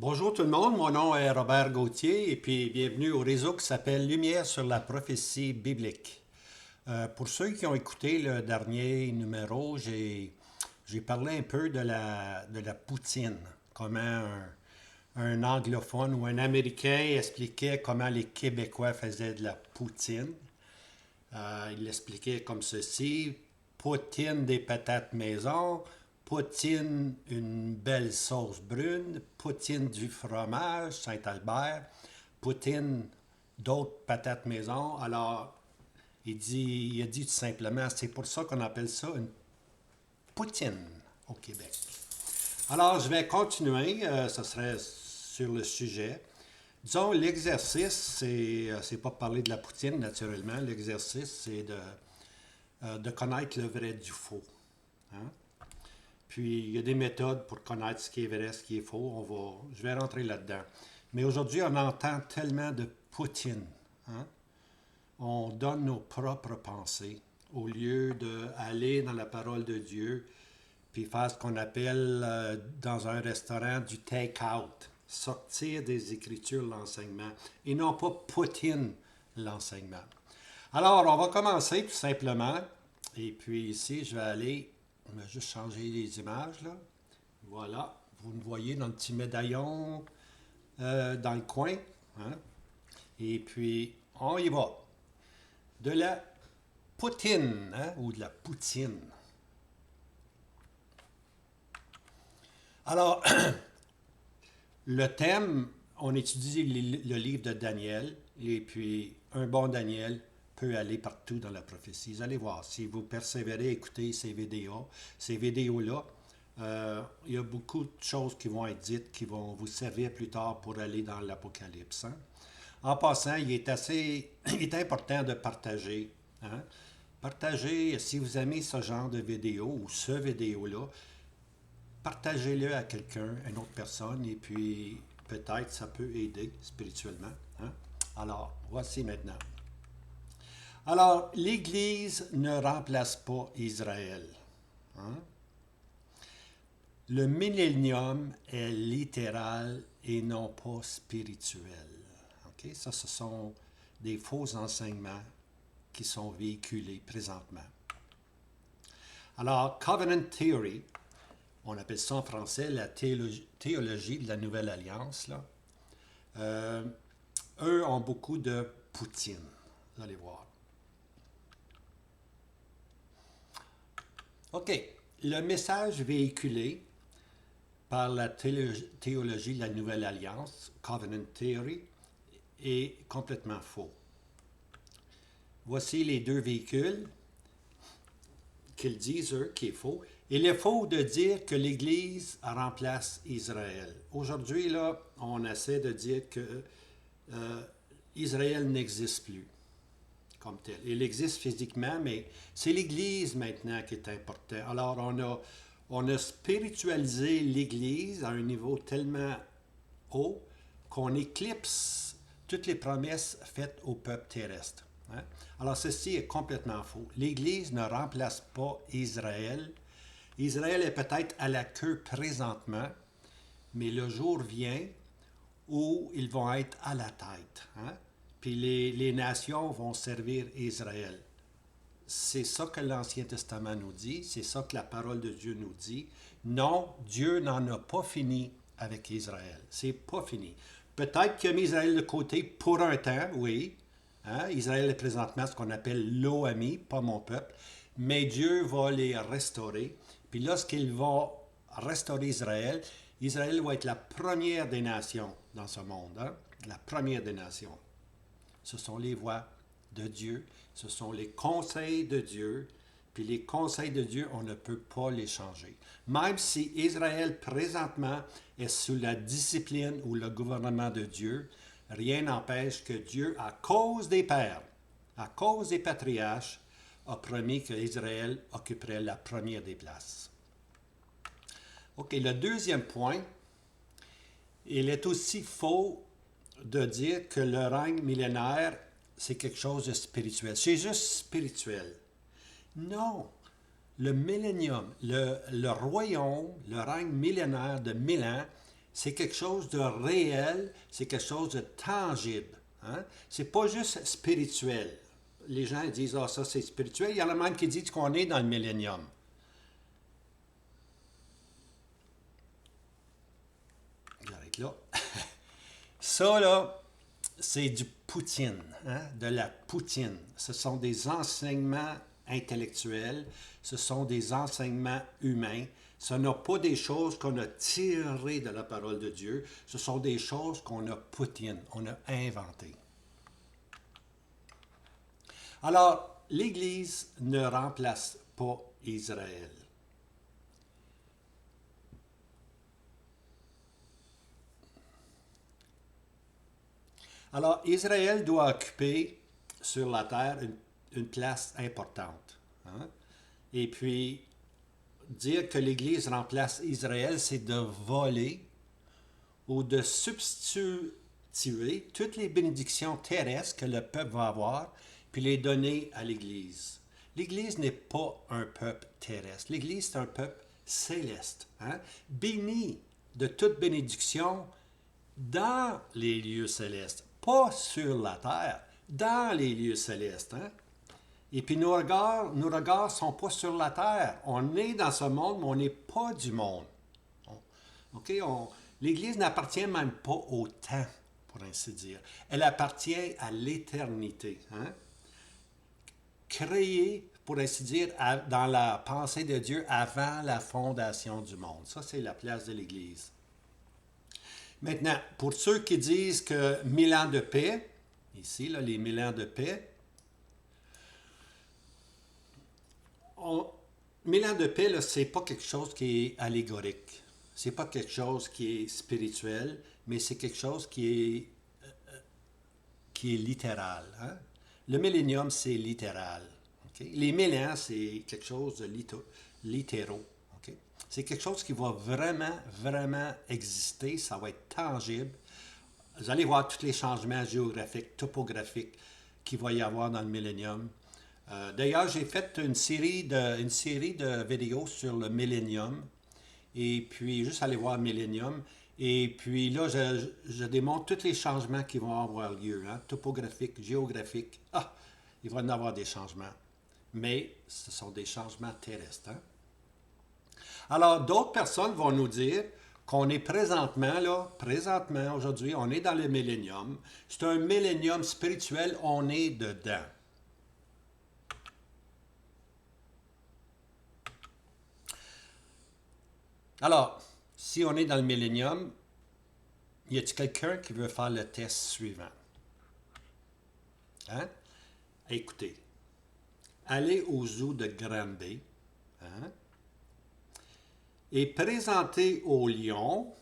Bonjour tout le monde, mon nom est Robert Gauthier et puis bienvenue au réseau qui s'appelle Lumière sur la prophétie biblique. Pour ceux qui ont écouté le dernier numéro, j'ai parlé un peu de la poutine, comment un anglophone ou un Américain expliquait comment les Québécois faisaient de la poutine. Il l'expliquait comme ceci: poutine des patates maison, poutine une belle sauce brune, poutine du fromage Saint-Albert, poutine d'autres patates maison. Alors, il a dit tout simplement, c'est pour ça qu'on appelle ça une poutine au Québec. Alors, je vais continuer, ce serait sur le sujet. Disons, l'exercice, c'est pas parler de la poutine, naturellement. L'exercice, c'est de connaître le vrai du faux. Hein? Puis, il y a des méthodes pour connaître ce qui est vrai, ce qui est faux. Je vais rentrer là-dedans. Mais aujourd'hui, on entend tellement de poutine. Hein? On donne nos propres pensées au lieu d'aller dans la parole de Dieu puis faire ce qu'on appelle dans un restaurant du take-out. Sortir des Écritures l'enseignement et non pas poutine l'enseignement. Alors, on va commencer tout simplement. Et puis ici, je vais juste changer les images là. Voilà, vous me voyez dans le petit médaillon dans le coin. Hein? Et puis, on y va. De la poutine, hein, ou de la poutine. Alors, le thème, on étudie le livre de Daniel, et puis un bon Daniel peut aller partout dans la prophétie. Vous allez voir, si vous persévérez à écouter ces vidéos-là, il y a beaucoup de choses qui vont être dites, qui vont vous servir plus tard pour aller dans l'Apocalypse. Hein? En passant, il est important de partager. Hein? Partagez, si vous aimez ce genre de vidéo ou ce vidéo-là, partagez-le à quelqu'un, à une autre personne, et puis peut-être ça peut aider spirituellement. Hein? Alors, voici maintenant. Alors, l'Église ne remplace pas Israël. Hein? Le millénium est littéral et non pas spirituel. Okay? Ça, ce sont des faux enseignements qui sont véhiculés présentement. Alors, Covenant Theory, on appelle ça en français la théologie de la Nouvelle Alliance. Là. Eux ont beaucoup de poutine. Vous allez voir. OK. Le message véhiculé par la théologie de la Nouvelle Alliance, Covenant Theory, est complètement faux. Voici les deux véhicules qu'ils disent, eux, qui est faux. Il est faux de dire que l'Église remplace Israël. Aujourd'hui, là, on essaie de dire que Israël n'existe plus comme tel. Il existe physiquement, mais c'est l'Église maintenant qui est importante. Alors, on a spiritualisé l'Église à un niveau tellement haut qu'on éclipse toutes les promesses faites au peuple terrestre. Hein? Alors, ceci est complètement faux. L'Église ne remplace pas Israël. Israël est peut-être à la queue présentement, mais le jour vient où ils vont être à la tête. Hein? Puis les nations vont servir Israël. C'est ça que l'Ancien Testament nous dit, c'est ça que la parole de Dieu nous dit. Non, Dieu n'en a pas fini avec Israël. C'est pas fini. Peut-être qu'il a mis Israël de côté pour un temps, oui. Hein? Israël est présentement ce qu'on appelle l'OMI, pas mon peuple. Mais Dieu va les restaurer. Puis lorsqu'il va restaurer Israël, Israël va être la première des nations dans ce monde. Hein? La première des nations. Ce sont les voies de Dieu, ce sont les conseils de Dieu, puis les conseils de Dieu, on ne peut pas les changer. Même si Israël présentement est sous la discipline ou le gouvernement de Dieu, rien n'empêche que Dieu, à cause des pères, à cause des patriarches, a promis qu'Israël occuperait la première des places. OK, le deuxième point, il est aussi faux de dire que le règne millénaire, c'est quelque chose de spirituel. C'est juste spirituel. Non. Le millénium, le royaume, le règne millénaire de 1000 ans, c'est quelque chose de réel, c'est quelque chose de tangible. Hein? C'est pas juste spirituel. Les gens disent, ah, ça c'est spirituel. Il y en a même qui disent qu'on est dans le millénium. J'arrête là. Ça, là, c'est du Poutine, hein? De la Poutine. Ce sont des enseignements intellectuels, ce sont des enseignements humains. Ce ne sont pas des choses qu'on a tirées de la parole de Dieu, ce sont des choses qu'on a Poutine, on a inventées. Alors, l'Église ne remplace pas Israël. Alors, Israël doit occuper sur la terre une place importante. Hein? Et puis, dire que l'Église remplace Israël, c'est de voler ou de substituer toutes les bénédictions terrestres que le peuple va avoir, puis les donner à l'Église. L'Église n'est pas un peuple terrestre. L'Église, c'est un peuple céleste, hein? Béni de toute bénédiction dans les lieux célestes, pas sur la terre, dans les lieux célestes. Hein? Et puis nos regards ne sont pas sur la terre. On est dans ce monde, mais on n'est pas du monde. Okay? L'Église n'appartient même pas au temps, pour ainsi dire. Elle appartient à l'éternité. Hein? Créée, pour ainsi dire, dans la pensée de Dieu avant la fondation du monde. Ça, c'est la place de l'Église. Maintenant, pour ceux qui disent que 1000 ans de paix, ici, là, les 1000 ans de paix, 1000 ans de paix, ce n'est pas quelque chose qui est allégorique. Ce n'est pas quelque chose qui est spirituel, mais c'est quelque chose qui est littéral. Hein? Le millénium, c'est littéral. Okay? Les 1000 ans, c'est quelque chose de littéraux. Okay? C'est quelque chose qui va vraiment, vraiment exister. Ça va être tangible. Vous allez voir tous les changements géographiques, topographiques qu'il va y avoir dans le millénium. D'ailleurs, j'ai fait une série de vidéos sur le millénium. Et puis, juste aller voir Millennium. Et puis là, je démontre tous les changements qui vont avoir lieu, hein, topographiques, géographiques. Ah, il va y en avoir des changements. Mais ce sont des changements terrestres. Hein. Alors, d'autres personnes vont nous dire qu'on est présentement, aujourd'hui, on est dans le millénium. C'est un millénium spirituel, on est dedans. Alors, si on est dans le millénium, y a-t-il quelqu'un qui veut faire le test suivant? Hein? Écoutez, allez au zoo de Granby, hein? Et présentez au lion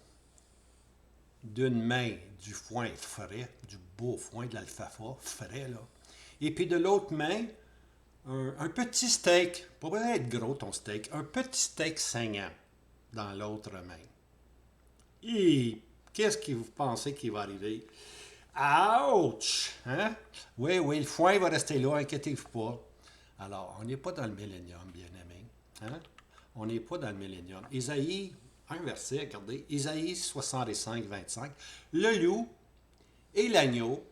d'une main du foin frais, du beau foin de l'alfalfa frais, là. Et puis de l'autre main, un petit steak, pas besoin d'être gros ton steak, un petit steak saignant dans l'autre main. Et qu'est-ce que vous pensez qui va arriver? Ouch! Hein? Oui, le foin va rester là, inquiétez-vous pas. Alors, on n'est pas dans le millénium, bien-aimé. Hein? On n'est pas dans le millénium. Isaïe, un verset, regardez, Isaïe 65, 25. Le loup et l'agneau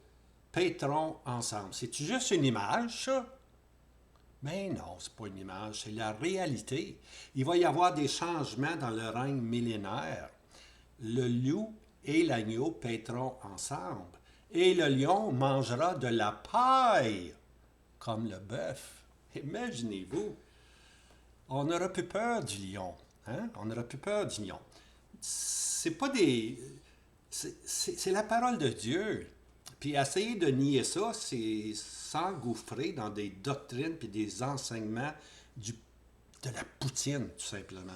paîtront ensemble. C'est-tu juste une image, ça? Mais non, c'est pas une image, c'est la réalité. Il va y avoir des changements dans le règne millénaire. Le loup et l'agneau paîtront ensemble, et le lion mangera de la paille, comme le bœuf. Imaginez-vous, on n'aura plus peur du lion. Hein? On n'aura plus peur du lion. C'est pas des... C'est la parole de Dieu. Puis essayer de nier ça, c'est s'engouffrer dans des doctrines puis des enseignements de la poutine, tout simplement.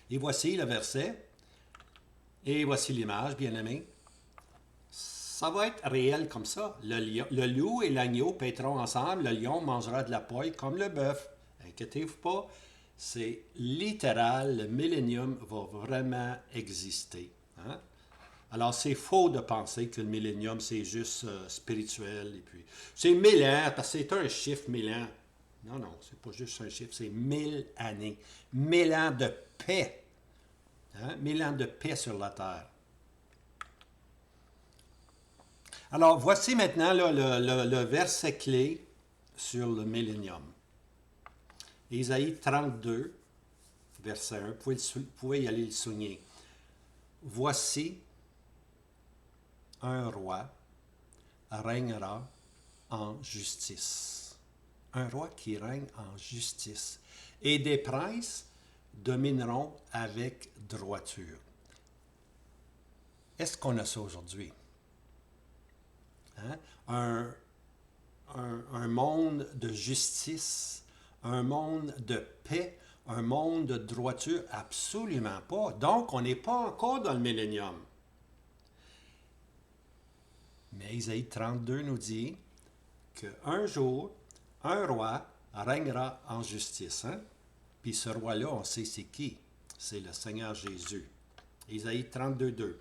Et voici le verset. Et voici l'image, bien-aimé. Ça va être réel comme ça. Le loup et l'agneau paîtront ensemble. Le lion mangera de la paille comme le bœuf. Inquiétez-vous pas. C'est littéral. Le millénium va vraiment exister. Hein? Alors, c'est faux de penser que le millénium, c'est juste spirituel. Et puis, c'est 1000 ans, parce que c'est un chiffre, 1000 ans. Non, c'est pas juste un chiffre, c'est 1000 années. 1000 ans de paix. Hein? 1000 ans de paix sur la terre. Alors, voici maintenant là, le verset clé sur le millénium. Ésaïe 32, verset 1. Vous pouvez y aller le souligner. Voici un roi régnera en justice. Un roi qui règne en justice. Et des princes domineront avec droiture. Est-ce qu'on a ça aujourd'hui? Hein? Un monde de justice, un monde de paix, un monde de droiture? Absolument pas. Donc, on n'est pas encore dans le millénium. Mais Isaïe 32 nous dit qu'un jour, un roi régnera en justice. Hein? Puis ce roi-là, on sait c'est qui? C'est le Seigneur Jésus. Isaïe 32, 2.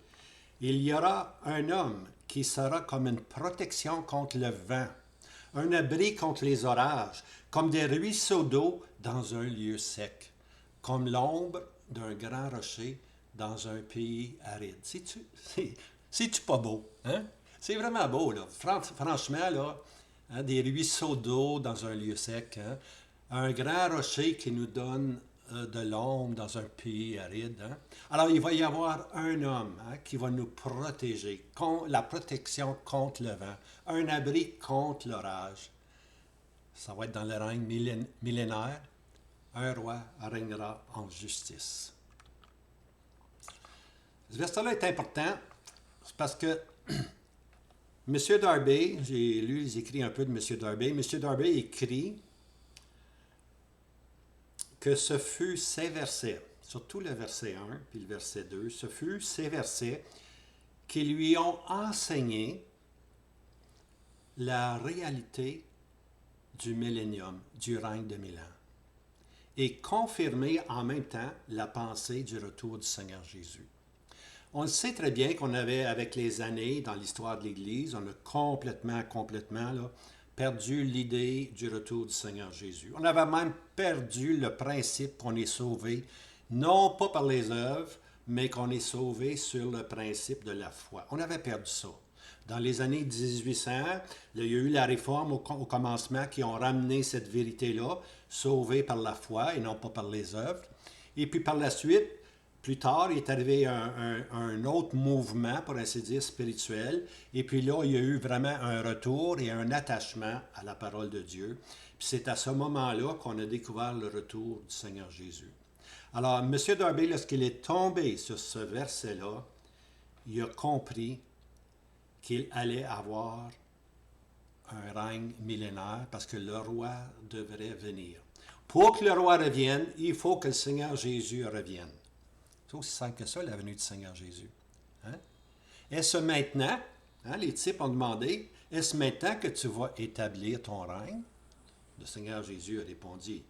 Il y aura un homme qui sera comme une protection contre le vent, un abri contre les orages, comme des ruisseaux d'eau dans un lieu sec, comme l'ombre d'un grand rocher dans un pays aride. C'est-tu pas beau? Hein? C'est vraiment beau, là. Franchement, là, hein, des ruisseaux d'eau dans un lieu sec, hein? Un grand rocher qui nous donne de l'ombre dans un pays aride. Hein? Alors, il va y avoir un homme hein, qui va nous protéger, la protection contre le vent, un abri contre l'orage. Ça va être dans le règne millénaire. Un roi régnera en justice. Ce verset-là est important parce que M. Darby, j'ai lu les écrits un peu de M. Darby. M. Darby écrit que ce fut ces versets, surtout le verset 1 puis le verset 2, ce fut ces versets qui lui ont enseigné la réalité du millénium, du règne de 1000 ans, et confirmé en même temps la pensée du retour du Seigneur Jésus. On le sait très bien qu'on avait, avec les années, dans l'histoire de l'Église, on a complètement là, perdu l'idée du retour du Seigneur Jésus. On avait même perdu le principe qu'on est sauvé, non pas par les œuvres, mais qu'on est sauvé sur le principe de la foi. On avait perdu ça. Dans les années 1800, il y a eu la réforme au commencement qui ont ramené cette vérité-là, sauvée par la foi et non pas par les œuvres. Et puis par la suite, plus tard, il est arrivé un autre mouvement, pour ainsi dire, spirituel. Et puis là, il y a eu vraiment un retour et un attachement à la parole de Dieu. Puis c'est à ce moment-là qu'on a découvert le retour du Seigneur Jésus. Alors, M. Darby, lorsqu'il est tombé sur ce verset-là, il a compris qu'il allait avoir un règne millénaire parce que le roi devrait venir. Pour que le roi revienne, il faut que le Seigneur Jésus revienne. C'est aussi simple que ça, la venue du Seigneur Jésus. Hein? Est-ce maintenant, hein, les disciples ont demandé, est-ce maintenant que tu vas établir ton règne? Le Seigneur Jésus a répondu,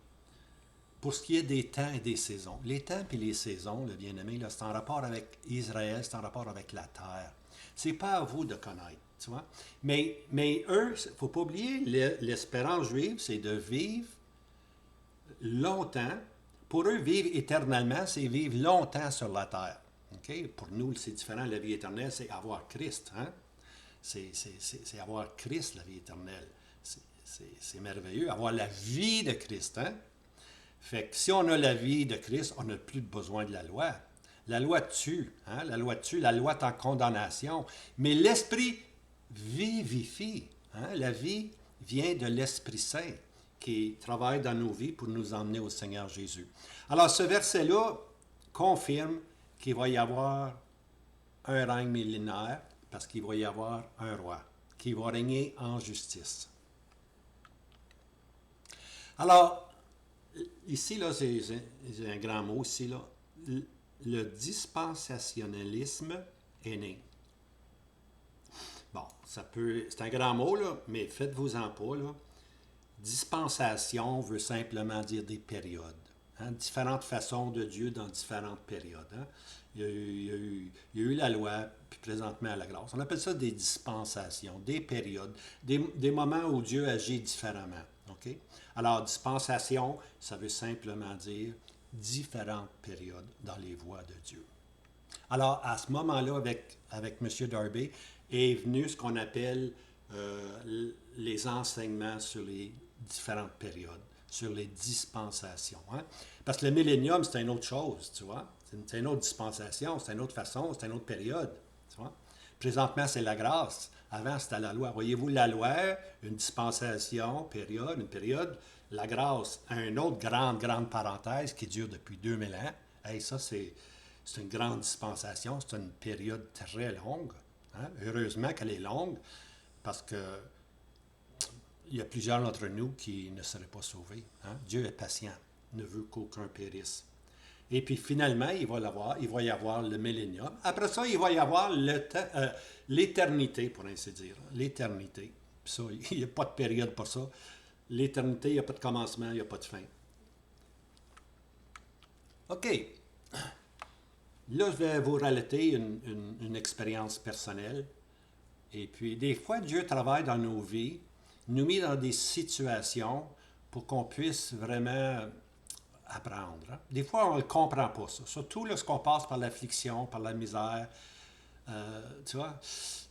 pour ce qui est des temps et des saisons. Les temps et les saisons, le bien-aimé, c'est en rapport avec Israël, c'est en rapport avec la terre. C'est pas à vous de connaître, tu vois. Mais eux, il ne faut pas oublier, l'espérance juive, c'est de vivre longtemps. Pour eux, vivre éternellement, c'est vivre longtemps sur la terre. Okay? Pour nous, c'est différent. La vie éternelle, c'est avoir Christ. Hein? C'est avoir Christ, la vie éternelle. C'est merveilleux. Avoir la vie de Christ. Hein? Fait que si on a la vie de Christ, on n'a plus besoin de la loi. La loi tue. Hein? La loi tue. La loi est en condamnation. Mais l'Esprit vivifie. Hein? La vie vient de l'Esprit Saint qui travaille dans nos vies pour nous emmener au Seigneur Jésus. Alors, ce verset-là confirme qu'il va y avoir un règne millénaire parce qu'il va y avoir un roi qui va régner en justice. Alors, ici, là, c'est un grand mot, ici, là, le dispensationalisme est né. Bon, c'est un grand mot, là, mais faites-vous-en pas, là. Dispensation veut simplement dire des périodes. Hein? Différentes façons de Dieu dans différentes périodes. Hein? Il y a eu la loi, puis présentement la grâce. On appelle ça des dispensations, des périodes, des moments où Dieu agit différemment. Okay? Alors, dispensation, ça veut simplement dire différentes périodes dans les voies de Dieu. Alors, à ce moment-là, avec M. Darby, est venu ce qu'on appelle les enseignements sur les différentes périodes, sur les dispensations. Hein? Parce que le millénium, c'est une autre chose, tu vois. C'est une autre dispensation, c'est une autre façon, c'est une autre période, tu vois. Présentement, c'est la grâce. Avant, c'était la loi. Voyez-vous, la loi, une dispensation, période, une période, la grâce, une autre grande parenthèse qui dure depuis 2000 ans. Hey, ça, c'est une grande dispensation, c'est une période très longue. Hein? Heureusement qu'elle est longue, parce que il y a plusieurs d'entre nous qui ne seraient pas sauvés. Hein? Dieu est patient, ne veut qu'aucun périsse. Et puis finalement, il va y avoir le millénium. Après ça, il va y avoir l'éternité, pour ainsi dire. L'éternité. Puis ça, il n'y a pas de période pour ça. L'éternité, il n'y a pas de commencement, il n'y a pas de fin. OK. Là, je vais vous relater une expérience personnelle. Et puis, des fois, Dieu travaille dans nos vies, nous met dans des situations pour qu'on puisse vraiment apprendre. Hein? Des fois, on ne comprend pas ça. Surtout lorsqu'on passe par l'affliction, par la misère. Tu vois,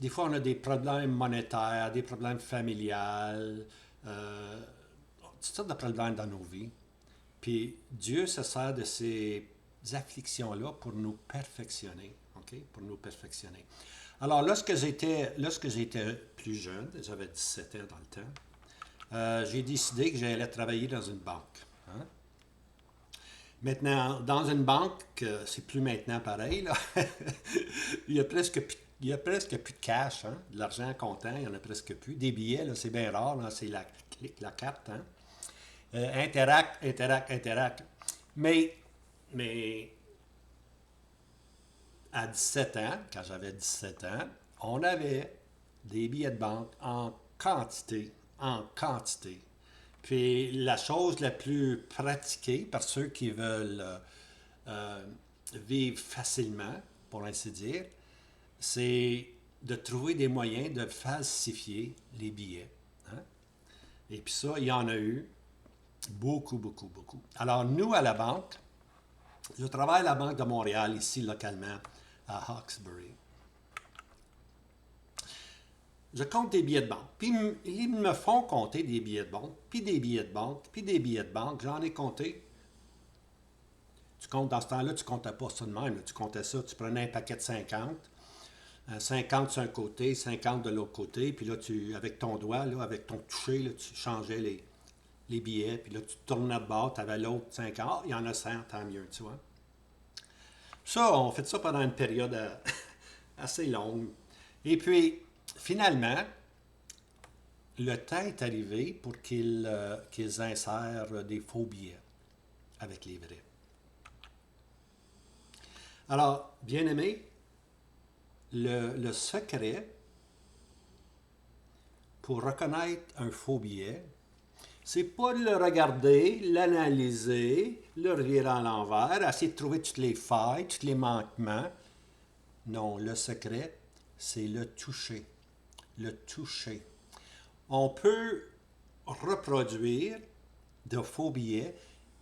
des fois, on a des problèmes monétaires, des problèmes familiales, toutes sortes de problèmes dans nos vies. Puis Dieu se sert de ces afflictions-là pour nous perfectionner. OK? Pour nous perfectionner. Alors, lorsque j'étais plus jeune, j'avais 17 ans dans le temps, j'ai décidé que j'allais travailler dans une banque. Hein? Maintenant, dans une banque, c'est plus maintenant pareil, là. il y a presque plus de cash, hein? De l'argent comptant, il n'y en a presque plus. Des billets, là, c'est bien rare, là, c'est la carte. Hein? Interact. Mais à 17 ans, quand j'avais 17 ans, on avait des billets de banque en quantité. Puis la chose la plus pratiquée par ceux qui veulent vivre facilement, pour ainsi dire, c'est de trouver des moyens de falsifier les billets. Hein? Et puis ça, il y en a eu beaucoup. Alors nous, à la banque, je travaille à la Banque de Montréal, ici localement, à Hawkesbury. Je compte des billets de banque. Puis ils me font compter des billets de banque, puis des billets de banque, puis des billets de banque. J'en ai compté. Tu comptes dans ce temps-là, tu ne comptais pas ça de même. Là. Tu comptais ça, tu prenais un paquet de 50. 50 sur un côté, 50 de l'autre côté. Puis là, avec ton doigt, là, avec ton toucher, là, tu changeais les billets. Puis là, tu tournais de bord, tu avais l'autre 50. Ah, il y en a 100, tant mieux, tu vois. Ça, on fait ça pendant une période assez longue. Et puis, finalement, le temps est arrivé pour qu'ils insèrent des faux billets avec les vrais. Alors, bien aimé, le secret pour reconnaître un faux billet, c'est pas de le regarder, l'analyser, le revirer à l'envers, essayer de trouver toutes les failles, tous les manquements. Non, le secret, c'est le toucher. Le toucher. On peut reproduire de faux billets,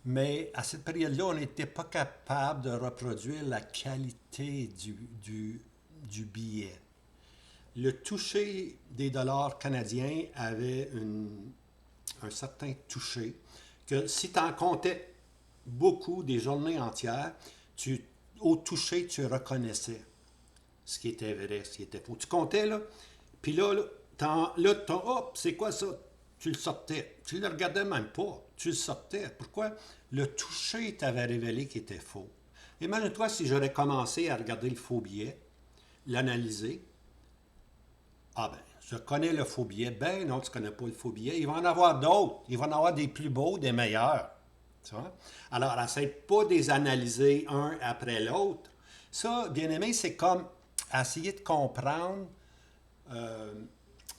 mais à cette période-là, on n'était pas capable de reproduire la qualité du billet. Le toucher des dollars canadiens avait un certain toucher que si tu en comptais beaucoup, des journées entières, au toucher, tu reconnaissais ce qui était vrai, ce qui était faux. Tu comptais, là, puis là, hop, c'est quoi ça? Tu le sortais. Tu ne le regardais même pas. Tu le sortais. Pourquoi? Le toucher t'avait révélé qu'il était faux. Imagine-toi si j'aurais commencé à regarder le faux billet, l'analyser. Ah ben, je connais le faux billet. Ben non, tu ne connais pas le faux billet. Il va en avoir d'autres. Il va en avoir des plus beaux, des meilleurs. Tu vois? Alors, essaie pas de les analyser un après l'autre. Ça, bien aimé, c'est comme essayer de comprendre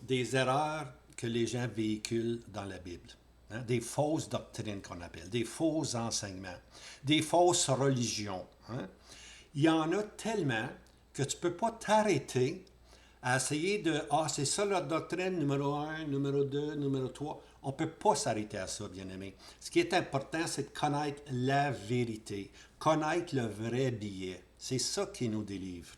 des erreurs que les gens véhiculent dans la Bible. Hein? Des fausses doctrines qu'on appelle, des faux enseignements, des fausses religions. Hein? Il y en a tellement que tu ne peux pas t'arrêter à essayer de, ah, c'est ça la doctrine numéro un, numéro 2, numéro 3. On ne peut pas s'arrêter à ça, bien-aimé. Ce qui est important, c'est de connaître la vérité, connaître le vrai billet. C'est ça qui nous délivre.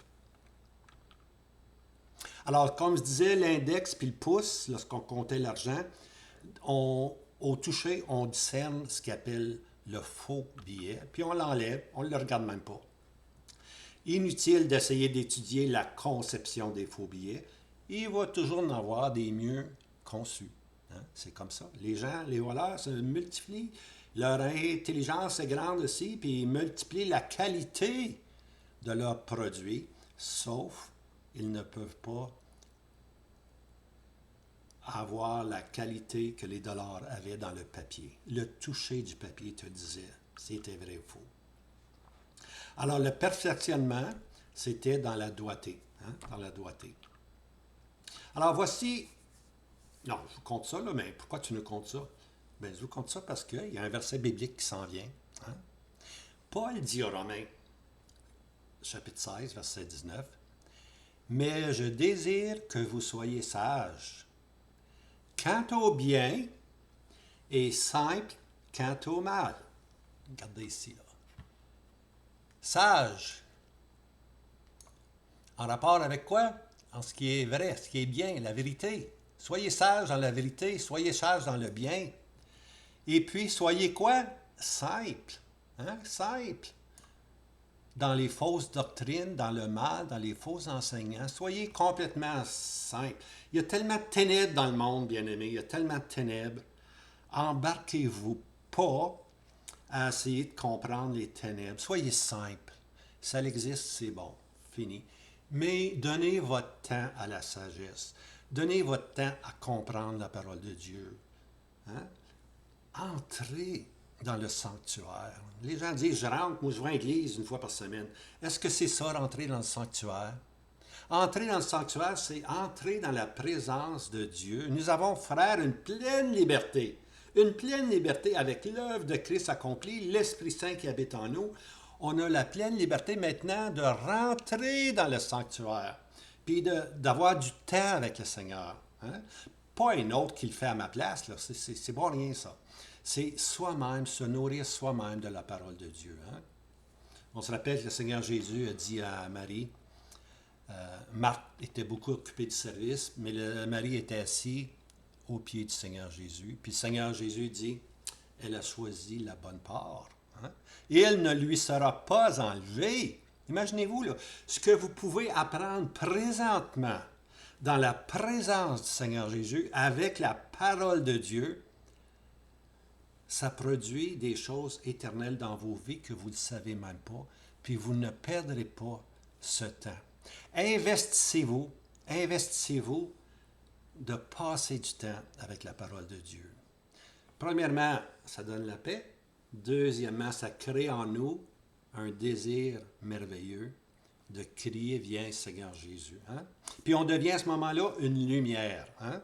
Alors, comme je disais, l'index puis le pouce, lorsqu'on comptait l'argent, au toucher, on discerne ce qu'on appelle le faux billet, puis on l'enlève, on ne le regarde même pas. Inutile d'essayer d'étudier la conception des faux billets. Il va toujours en avoir des mieux conçus. Hein? C'est comme ça. Les gens, les voleurs se multiplient. Leur intelligence est grande aussi, puis ils multiplient la qualité de leurs produits, sauf ils ne peuvent pas avoir la qualité que les dollars avaient dans le papier. Le toucher du papier te disait c'était vrai ou faux. Alors, le perfectionnement, c'était dans la doigté. Hein, dans la doigté. Alors, voici... Non, je vous compte ça, là, mais pourquoi tu nous comptes ça? Bien, je vous compte ça parce qu'il y a un verset biblique qui s'en vient. Hein? Paul dit aux Romains, chapitre 16, verset 19, « Mais je désire que vous soyez sages quant au bien et simples quant au mal. » Regardez ici, là. Sage. En rapport avec quoi? En ce qui est vrai, ce qui est bien, la vérité. Soyez sages dans la vérité, soyez sages dans le bien. Et puis, soyez quoi? Simple. Hein? Simple. Dans les fausses doctrines, dans le mal, dans les faux enseignants. Soyez complètement simple. Il y a tellement de ténèbres dans le monde, bien-aimés. Il y a tellement de ténèbres. Embarquez-vous pas à essayer de comprendre les ténèbres. Soyez simple. Ça existe, c'est bon. Fini. Mais donnez votre temps à la sagesse. Donnez votre temps à comprendre la parole de Dieu. Hein? Entrez dans le sanctuaire. Les gens disent, je rentre, moi je vais à l'église une fois par semaine. Est-ce que c'est ça, rentrer dans le sanctuaire? Entrer dans le sanctuaire, c'est entrer dans la présence de Dieu. Nous avons, frères, une pleine liberté. Une pleine liberté avec l'œuvre de Christ accomplie, l'Esprit Saint qui habite en nous. On a la pleine liberté maintenant de rentrer dans le sanctuaire, puis d'avoir du temps avec le Seigneur. Hein? Pas un autre qui le fait à ma place, là. C'est pas rien ça. C'est soi-même, se nourrir soi-même de la parole de Dieu. Hein? On se rappelle que le Seigneur Jésus a dit à Marie, Marthe était beaucoup occupée du service, mais Marie était assise aux pieds du Seigneur Jésus. Puis le Seigneur Jésus dit, elle a choisi la bonne part. Hein? Et elle ne lui sera pas enlevée. Imaginez-vous, là, ce que vous pouvez apprendre présentement dans la présence du Seigneur Jésus avec la parole de Dieu, ça produit des choses éternelles dans vos vies que vous ne savez même pas, puis vous ne perdrez pas ce temps. Investissez-vous de passer du temps avec la parole de Dieu. Premièrement, ça donne la paix. Deuxièmement, ça crée en nous un désir merveilleux de crier, viens Seigneur Jésus. Hein? Puis on devient à ce moment-là une lumière. Hein?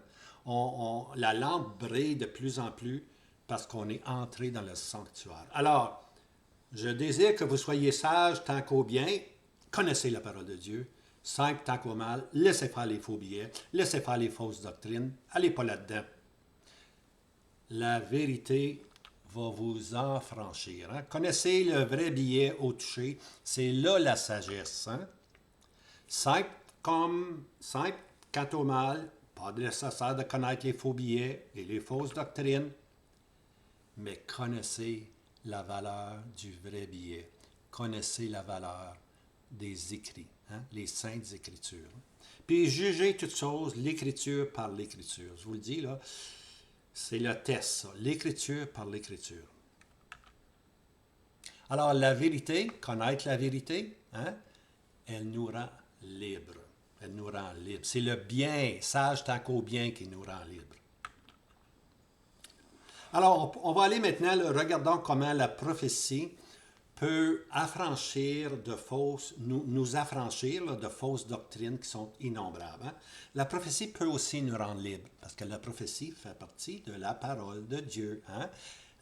La lampe brille de plus en plus parce qu'on est entré dans le sanctuaire. Alors, je désire que vous soyez sages tant qu'au bien, connaissez la parole de Dieu, simple tant qu'au mal, laissez faire les faux billets, laissez faire les fausses doctrines, allez pas là-dedans. La vérité va vous affranchir. Hein? Connaissez le vrai billet au toucher, c'est là la sagesse. Hein? Simple quant au mal, pas nécessaire de connaître les faux billets et les fausses doctrines, mais connaissez la valeur du vrai billet. Connaissez la valeur des écrits, hein? Les saintes écritures. Puis jugez toutes choses, l'écriture par l'écriture. Je vous le dis, là, c'est le test, ça. L'écriture par l'écriture. Alors, la vérité, connaître la vérité, hein? Elle nous rend libres. Elle nous rend libres. C'est le bien, sage tant qu'au bien, qui nous rend libres. Alors, on va aller maintenant, là, regardons comment la prophétie peut affranchir de fausses, nous affranchir là, de fausses doctrines qui sont innombrables. Hein? La prophétie peut aussi nous rendre libres, parce que la prophétie fait partie de la parole de Dieu. Hein?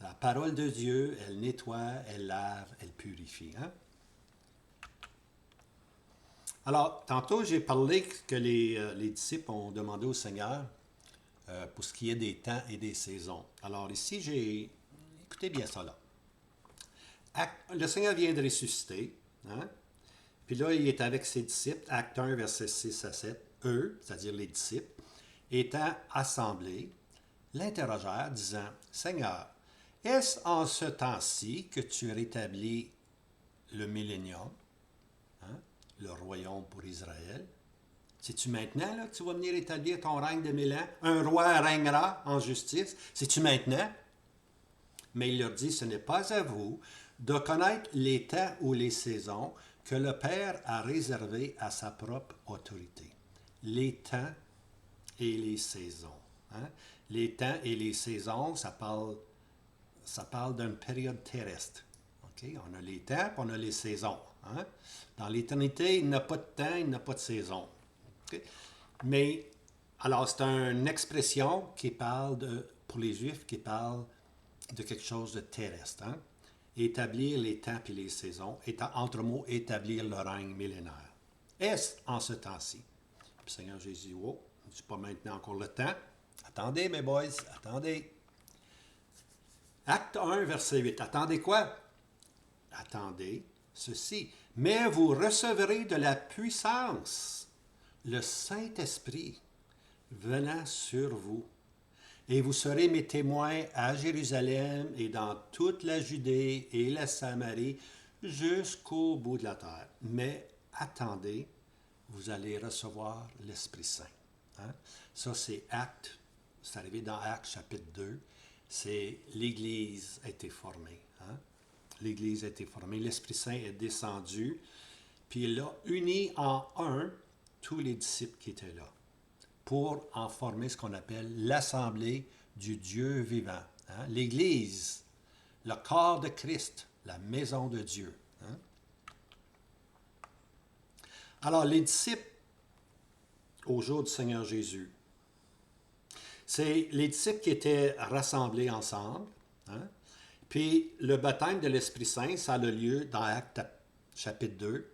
La parole de Dieu, elle nettoie, elle lave, elle purifie. Hein? Alors, tantôt, j'ai parlé que les disciples ont demandé au Seigneur pour ce qui est des temps et des saisons. Alors, ici, j'ai... Écoutez bien ça, là. Le Seigneur vient de ressusciter, hein? Puis là, il est avec ses disciples, Acte 1, versets 6 à 7. Eux, c'est-à-dire les disciples, étant assemblés, l'interrogèrent, disant, Seigneur, est-ce en ce temps-ci que tu rétablis le millénium, hein, le royaume pour Israël? C'est-tu maintenant là, que tu vas venir établir ton règne de 1000 ans? Un roi règnera en justice. C'est-tu maintenant? Mais il leur dit, ce n'est pas à vous de connaître les temps ou les saisons que le Père a réservés à sa propre autorité. Les temps et les saisons. Hein? Les temps et les saisons, ça parle d'une période terrestre. Okay? On a les temps et on a les saisons. Hein? Dans l'éternité, il n'y a pas de temps, il n'y a pas de saison. Okay? Mais, alors, c'est une expression qui parle pour les Juifs, qui parle de quelque chose de terrestre. Hein? Établir les temps et les saisons, entre mots, établir le règne millénaire. Est-ce en ce temps-ci? Puis le Seigneur Jésus dit, oh, c'est pas maintenant encore le temps. Attendez, mes boys, attendez. Acte 1, verset 8. Attendez quoi? Attendez ceci. Mais vous recevrez de la puissance, le Saint-Esprit venant sur vous. Et vous serez mes témoins à Jérusalem et dans toute la Judée et la Samarie jusqu'au bout de la terre. Mais attendez, vous allez recevoir l'Esprit Saint. Hein? Ça, c'est Acte. C'est arrivé dans Acte chapitre 2. C'est l'Église a été formée. Hein? L'Église a été formée. L'Esprit Saint est descendu. Puis il a uni en un tous les disciples qui étaient là, pour en former ce qu'on appelle l'Assemblée du Dieu vivant. Hein? L'Église, le corps de Christ, la maison de Dieu. Hein? Alors, les disciples, au jour du Seigneur Jésus, c'est les disciples qui étaient rassemblés ensemble. Hein? Puis, le baptême de l'Esprit Saint, ça a lieu dans Actes chapitre 2.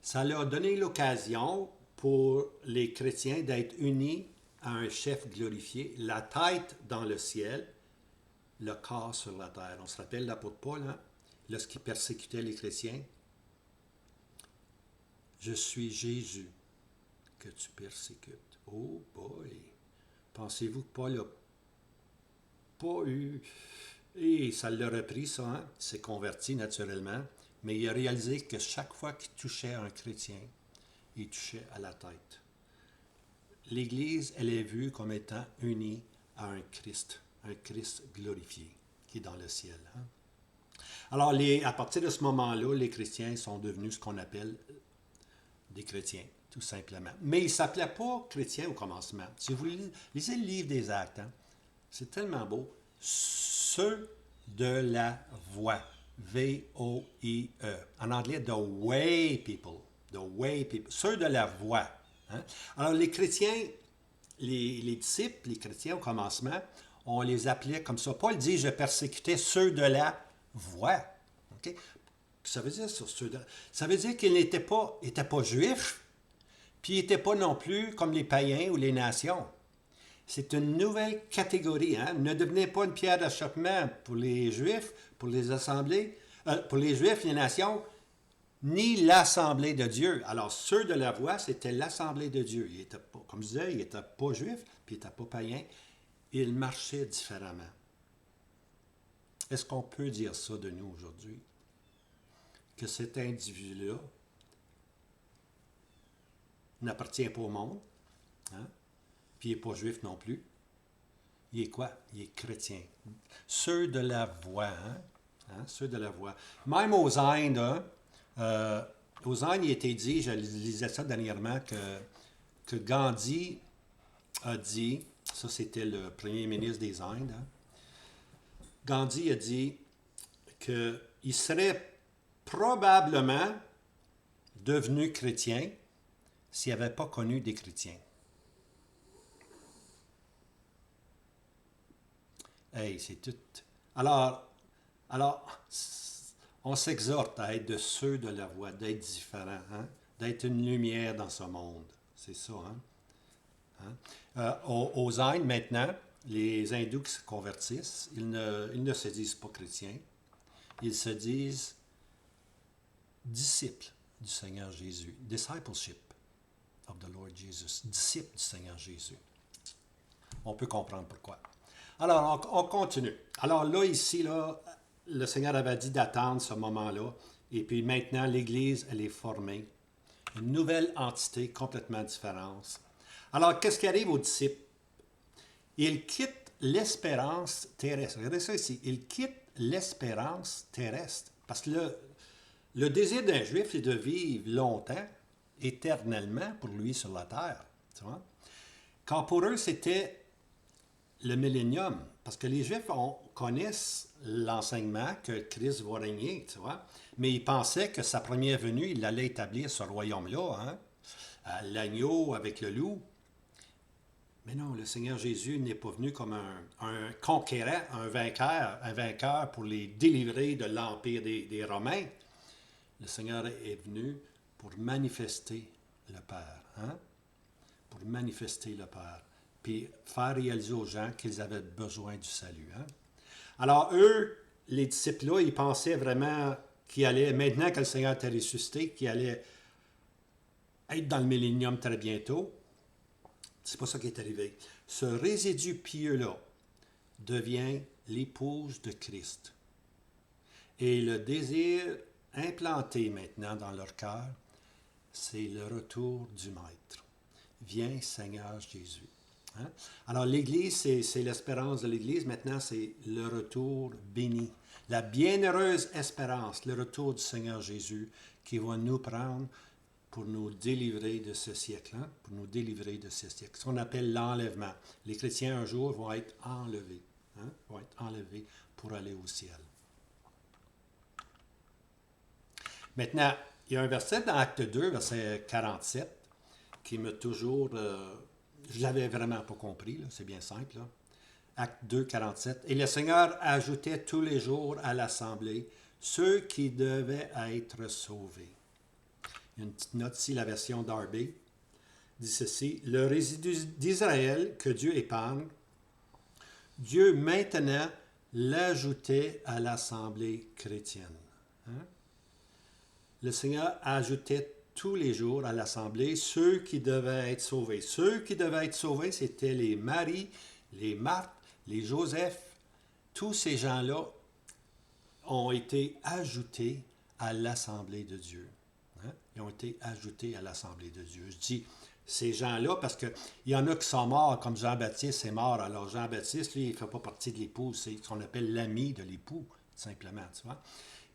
Ça leur a donné l'occasion pour les chrétiens d'être unis à un chef glorifié, la tête dans le ciel, le corps sur la terre. On se rappelle l'apôtre Paul, hein? Lorsqu'il persécutait les chrétiens. Je suis Jésus que tu persécutes. Oh boy! Pensez-vous que Paul n'a pas eu... Et ça l'a repris, ça, hein? Il s'est converti naturellement, mais il a réalisé que chaque fois qu'il touchait un chrétien, il touchait à la tête. L'Église, elle est vue comme étant unie à un Christ glorifié, qui est dans le ciel. Hein? Alors, à partir de ce moment-là, les chrétiens sont devenus ce qu'on appelle des chrétiens, tout simplement. Mais ils ne s'appelaient pas chrétiens au commencement. Si vous lisez le livre des Actes, hein, c'est tellement beau. Ceux de la voie. V-O-I-E. En anglais, the way people. The way people. Ceux de la voie. Hein? Alors, les chrétiens, les disciples, les chrétiens au commencement, on les appelait comme ça. Paul dit, je persécutais ceux de la voie. Okay? Ça veut dire ça, ça veut dire qu'ils n'étaient pas juifs, puis ils n'étaient pas non plus comme les païens ou les nations. C'est une nouvelle catégorie. Hein? Ne devenez pas une pierre d'achoppement pour les Juifs, pour les assemblées, pour les Juifs, les nations, ni l'Assemblée de Dieu. Alors, ceux de la voie, c'était l'Assemblée de Dieu. Ils étaient pas, comme je disais, ils n'étaient pas juifs, puis ils n'étaient pas païens. Ils marchaient différemment. Est-ce qu'on peut dire ça de nous aujourd'hui? Que cet individu-là n'appartient pas au monde, hein? Puis il n'est pas juif non plus. Il est quoi? Il est chrétien. Ceux de la voie, hein? Ceux de la voie. Même aux Indes, hein? Aux Indes, il était dit, je lisais ça dernièrement, que Gandhi a dit, ça c'était le premier ministre des Indes, hein? Gandhi a dit qu'il serait probablement devenu chrétien s'il n'avait pas connu des chrétiens. Hey, c'est tout. Alors, on s'exhorte à être de ceux de la voie, d'être différents. Hein? d'être une lumière dans ce monde. C'est ça, hein? Aux Indes, maintenant, les hindous qui se convertissent, ils ne se disent pas chrétiens, ils se disent disciples du Seigneur Jésus. Discipleship of the Lord Jesus. Disciples du Seigneur Jésus. On peut comprendre pourquoi. Alors, on continue. Alors là, ici, là, le Seigneur avait dit d'attendre ce moment-là. Et puis maintenant, l'Église, elle est formée. Une nouvelle entité complètement différente. Alors, qu'est-ce qui arrive aux disciples? Ils quittent l'espérance terrestre. Regardez ça ici. Ils quittent l'espérance terrestre. Parce que le désir d'un Juif, c'est de vivre longtemps, éternellement, pour lui sur la terre. Tu vois? Car pour eux, c'était le millénium. Parce que les Juifs connaissent l'enseignement que Christ va régner, tu vois. Mais ils pensaient que sa première venue, il allait établir ce royaume-là, hein? L'agneau avec le loup. Mais non, le Seigneur Jésus n'est pas venu comme un conquérant, un vainqueur pour les délivrer de l'empire des Romains. Le Seigneur est venu pour manifester le Père, hein? Pour manifester le Père, puis faire réaliser aux gens qu'ils avaient besoin du salut. Hein? Alors eux, les disciples-là, ils pensaient vraiment qu'il allait, maintenant que le Seigneur était ressuscité, qu'il allait être dans le millénium très bientôt. C'est pas ça qui est arrivé. Ce résidu pieux-là devient l'épouse de Christ. Et le désir implanté maintenant dans leur cœur, c'est le retour du Maître. Viens, Seigneur Jésus. Hein? Alors, l'Église, c'est l'espérance de l'Église. Maintenant, c'est le retour béni. La bienheureuse espérance, le retour du Seigneur Jésus qui va nous prendre pour nous délivrer de ce siècle. Hein? Pour nous délivrer de ce siècle. Ce qu'on appelle l'enlèvement. Les chrétiens, un jour, vont être enlevés. Hein? Vont être enlevés pour aller au ciel. Maintenant, il y a un verset dans Acte 2, verset 47, qui m'a toujours... je l'avais vraiment pas compris, là, c'est bien simple. Là. Acte 2, 47. Et le Seigneur ajoutait tous les jours à l'assemblée ceux qui devaient être sauvés. Il y a une petite note ici, la version Darby dit ceci. Le résidu d'Israël que Dieu épargne, Dieu maintenant l'ajoutait à l'assemblée chrétienne. Hein? Le Seigneur ajoutait tous les jours à l'assemblée ceux qui devaient être sauvés. Ceux qui devaient être sauvés, c'était les Marie, les Marthe, les Joseph. Tous ces gens-là ont été ajoutés à l'assemblée de Dieu. Hein? Ils ont été ajoutés à l'assemblée de Dieu. Je dis ces gens-là parce qu'il y en a qui sont morts, comme Jean-Baptiste est mort. Alors Jean-Baptiste, lui, il ne fait pas partie de l'époux. C'est ce qu'on appelle l'ami de l'époux, simplement. Tu vois?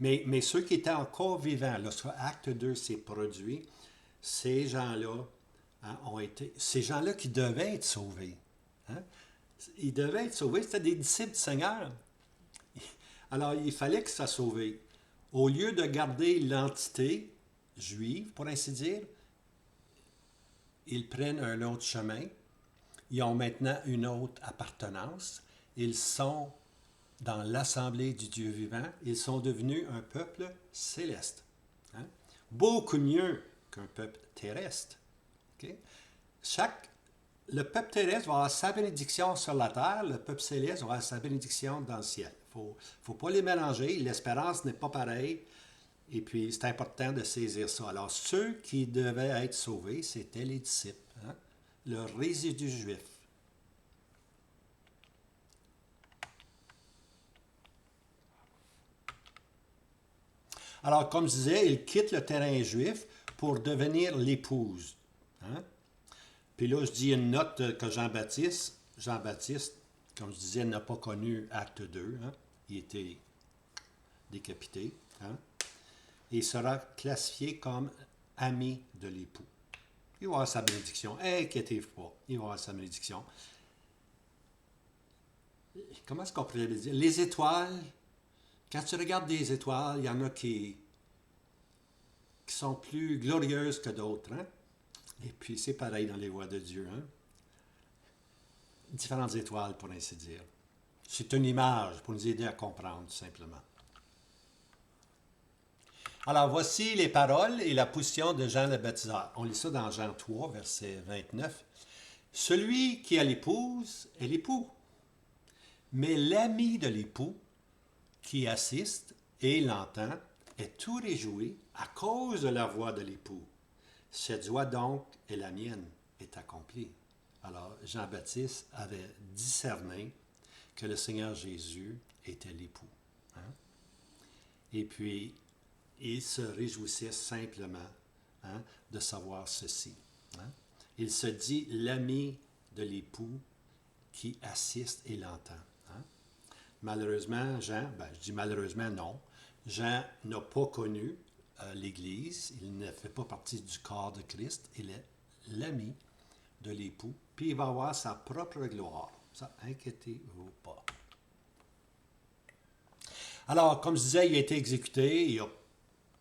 Mais ceux qui étaient encore vivants, lorsque Acte 2 s'est produit, ces gens-là ont été... Ces gens-là qui devaient être sauvés. Hein? Ils devaient être sauvés, c'était des disciples du Seigneur. Alors, il fallait qu'ils soient sauvés. Au lieu de garder l'entité juive, pour ainsi dire, ils prennent un autre chemin. Ils ont maintenant une autre appartenance. Ils sont dans l'assemblée du Dieu vivant. Ils sont devenus un peuple céleste. Hein? Beaucoup mieux qu'un peuple terrestre. Okay? Le peuple terrestre va avoir sa bénédiction sur la terre, le peuple céleste va avoir sa bénédiction dans le ciel. Il ne faut pas les mélanger, l'espérance n'est pas pareille, et puis c'est important de saisir ça. Alors, ceux qui devaient être sauvés, c'était les disciples, hein? Le résidu juif. Alors, comme je disais, ils quittent le terrain juif pour devenir l'épouse. Hein? Puis là, je dis une note que Jean-Baptiste, comme je disais, n'a pas connu Acte 2. Hein? Il était décapité. Hein? Et il sera classifié comme ami de l'époux. Il va avoir sa bénédiction. Inquiétez-vous pas, il va avoir sa bénédiction. Comment est-ce qu'on pourrait le dire? Les étoiles, quand tu regardes des étoiles, il y en a qui sont plus glorieuses que d'autres. Hein? Et puis, c'est pareil dans les voies de Dieu. Hein? Différentes étoiles, pour ainsi dire. C'est une image pour nous aider à comprendre, tout simplement. Alors, voici les paroles et la position de Jean le Baptiseur. On lit ça dans Jean 3, verset 29. Celui qui a l'épouse est l'époux, mais l'ami de l'époux qui assiste et l'entend est tout réjoui à cause de la voix de l'époux. Cette joie donc est la mienne, est accomplie. Alors, Jean-Baptiste avait discerné que le Seigneur Jésus était l'époux. Hein? Et puis, il se réjouissait simplement, hein, de savoir ceci. Hein? Il se dit l'ami de l'époux qui assiste et l'entend. Hein? Malheureusement, Jean, je dis malheureusement non, Jean n'a pas connu l'Église, il ne fait pas partie du corps de Christ, il est l'ami de l'époux, puis il va avoir sa propre gloire. Ça, inquiétez-vous pas. Alors, comme je disais, il a été exécuté, il n'a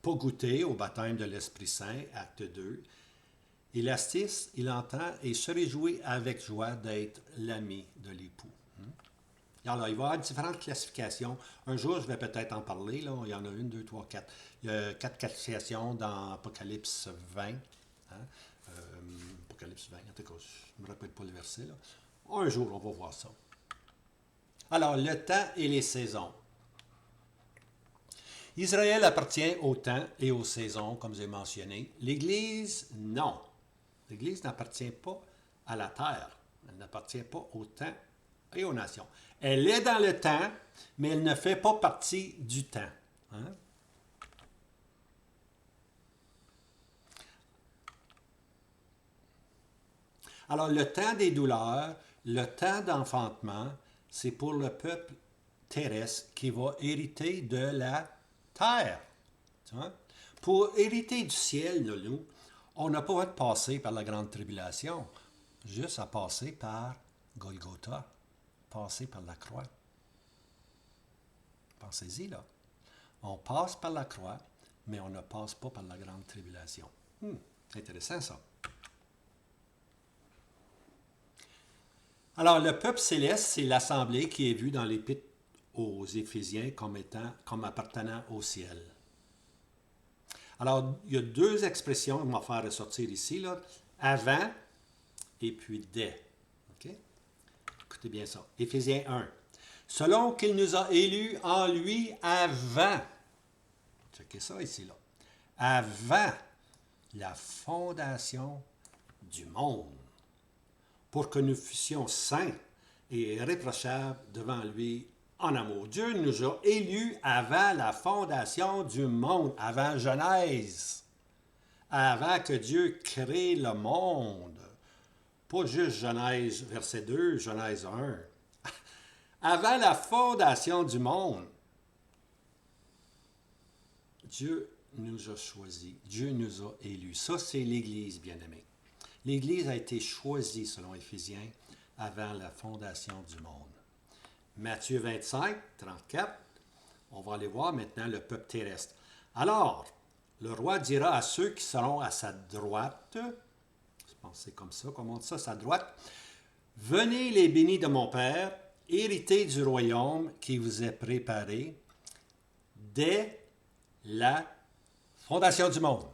pas goûté au baptême de l'Esprit Saint, acte 2. Il assiste, il entend et se réjouit avec joie d'être l'ami de l'époux. Alors, il va y avoir différentes classifications. Un jour, je vais peut-être en parler. Là. Il y en a 1, 2, 3, 4. Il y a 4 classifications dans Apocalypse 20. Hein? Apocalypse 20, en tout cas, je ne me rappelle pas le verset. Là. Un jour, on va voir ça. Alors, le temps et les saisons. Israël appartient au temps et aux saisons, comme j'ai mentionné. L'Église, non. L'Église n'appartient pas à la terre. Elle n'appartient pas au temps et aux nations. Elle est dans le temps, mais elle ne fait pas partie du temps. Hein? Alors, le temps des douleurs, le temps d'enfantement, c'est pour le peuple terrestre qui va hériter de la terre. Tu vois? Pour hériter du ciel, nous, on n'a pas à passer par la grande tribulation, juste à passer par Golgotha, passer par la croix. Pensez-y, là. On passe par la croix, mais on ne passe pas par la grande tribulation. Intéressant, ça. Alors, le peuple céleste, c'est l'assemblée qui est vue dans l'Épître aux Éphésiens comme appartenant au ciel. Alors, il y a 2 expressions qu'on va faire ressortir ici, là. Avant et puis dès. OK? Écoutez bien ça. Éphésiens 1. Selon qu'il nous a élus en lui avant. Checkez ça ici, là. Avant la fondation du monde, pour que nous fussions saints et irréprochables devant lui en amour. Dieu nous a élus avant la fondation du monde, avant Genèse, avant que Dieu crée le monde. Pas juste Genèse verset 2, Genèse 1. Avant la fondation du monde, Dieu nous a choisis, Dieu nous a élus. Ça, c'est l'Église, bien-aimée. L'Église a été choisie, selon Éphésiens, avant la fondation du monde. Matthieu 25, 34, on va aller voir maintenant le peuple terrestre. Alors, le roi dira à ceux qui seront à sa droite, je pense que c'est comme ça qu'on montre ça, sa droite, « Venez les bénis de mon Père, héritez du royaume qui vous est préparé dès la fondation du monde.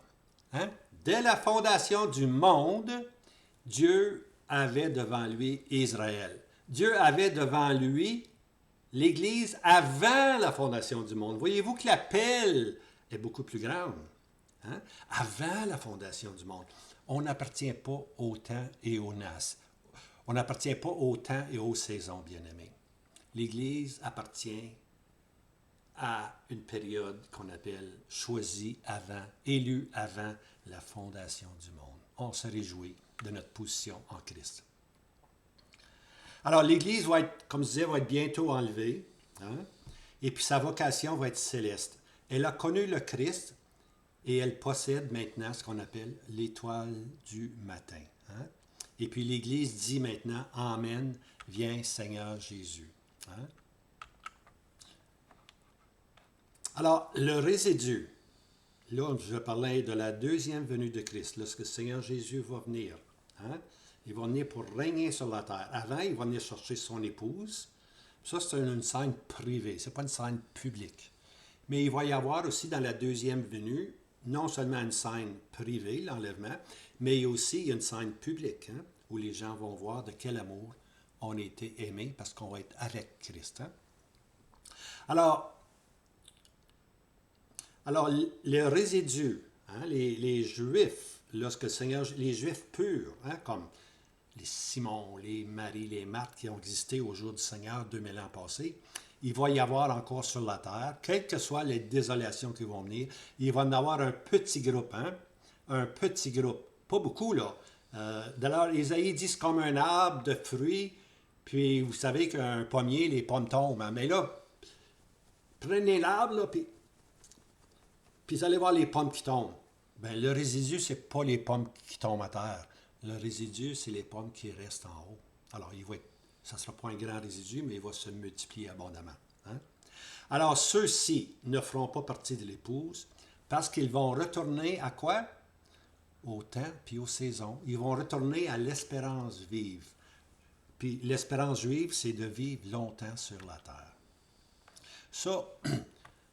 Hein? Dès la fondation du monde, Dieu avait devant lui Israël. Dieu avait devant lui l'Église avant la fondation du monde. Voyez-vous que l'appel est beaucoup plus grand. Hein? Avant la fondation du monde. On n'appartient pas au temps et aux nations. On n'appartient pas au temps et aux saisons, bien-aimés. L'Église appartient à une période qu'on appelle choisie avant, élue avant la fondation du monde. On se réjouit de notre position en Christ. Alors, l'Église va être, comme je disais, va être bientôt enlevée, hein? Et puis sa vocation va être céleste. Elle a connu le Christ et elle possède maintenant ce qu'on appelle l'étoile du matin. Hein? Et puis l'Église dit maintenant, Amen, viens Seigneur Jésus. Hein? Alors, le résidu, là, je parlais de la deuxième venue de Christ, lorsque le Seigneur Jésus va venir. Hein? Il va venir pour régner sur la terre. Avant, il va venir chercher son épouse. Ça, c'est une scène privée, ce n'est pas une scène publique. Mais il va y avoir aussi dans la deuxième venue, non seulement une scène privée, l'enlèvement, mais aussi une scène publique, hein, où les gens vont voir de quel amour on a été aimés parce qu'on va être avec Christ. Hein. Alors, alors, les résidus, hein, les Juifs, lorsque le Seigneur, les Juifs purs, hein, comme les Simon, les Marie, les Marthe qui ont existé au jour du Seigneur 2000 ans passés, il va y avoir encore sur la terre, quelles que soient les désolations qui vont venir, il va y en avoir un petit groupe, hein, un petit groupe, pas beaucoup là. D'ailleurs, Isaïe dit c'est comme un arbre de fruits, puis vous savez qu'un pommier, les pommes tombent, hein, mais là, prenez l'arbre, là, puis vous allez voir les pommes qui tombent. Bien, le résidu, ce n'est pas les pommes qui tombent à terre. Le résidu, c'est les pommes qui restent en haut. Alors, ça ne sera pas un grand résidu, mais il va se multiplier abondamment. Hein? Alors, ceux-ci ne feront pas partie de l'épouse parce qu'ils vont retourner à quoi? Au temps puis aux saisons. Ils vont retourner à l'espérance vive. Puis l'espérance juive, c'est de vivre longtemps sur la terre. Ça,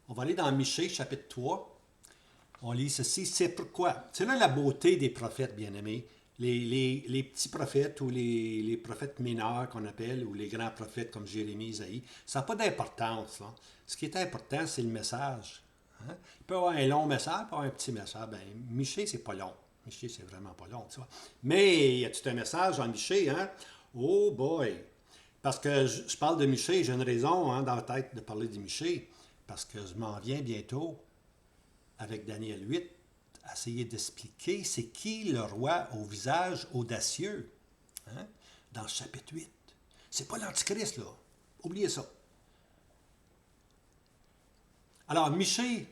on va aller dans Michée, chapitre 3. On lit ceci, c'est pourquoi. C'est là la beauté des prophètes, bien-aimés. Les petits prophètes ou les prophètes mineurs qu'on appelle, ou les grands prophètes comme Jérémie, Isaïe, ça n'a pas d'importance. Là. Ce qui est important, c'est le message. Hein? Il peut y avoir un long message, il peut y avoir un petit message. Ben, Michée, c'est pas long. Michée, c'est vraiment pas long. Tu vois. Mais il y a tout un message en Michée. Hein? Oh boy! Parce que je parle de Michée, j'ai une raison hein, dans la tête de parler de Michée, parce que je m'en viens bientôt avec Daniel 8, essayer d'expliquer c'est qui le roi au visage audacieux hein, dans le chapitre 8. C'est pas l'Antichrist, là. Oubliez ça. Alors, Michée,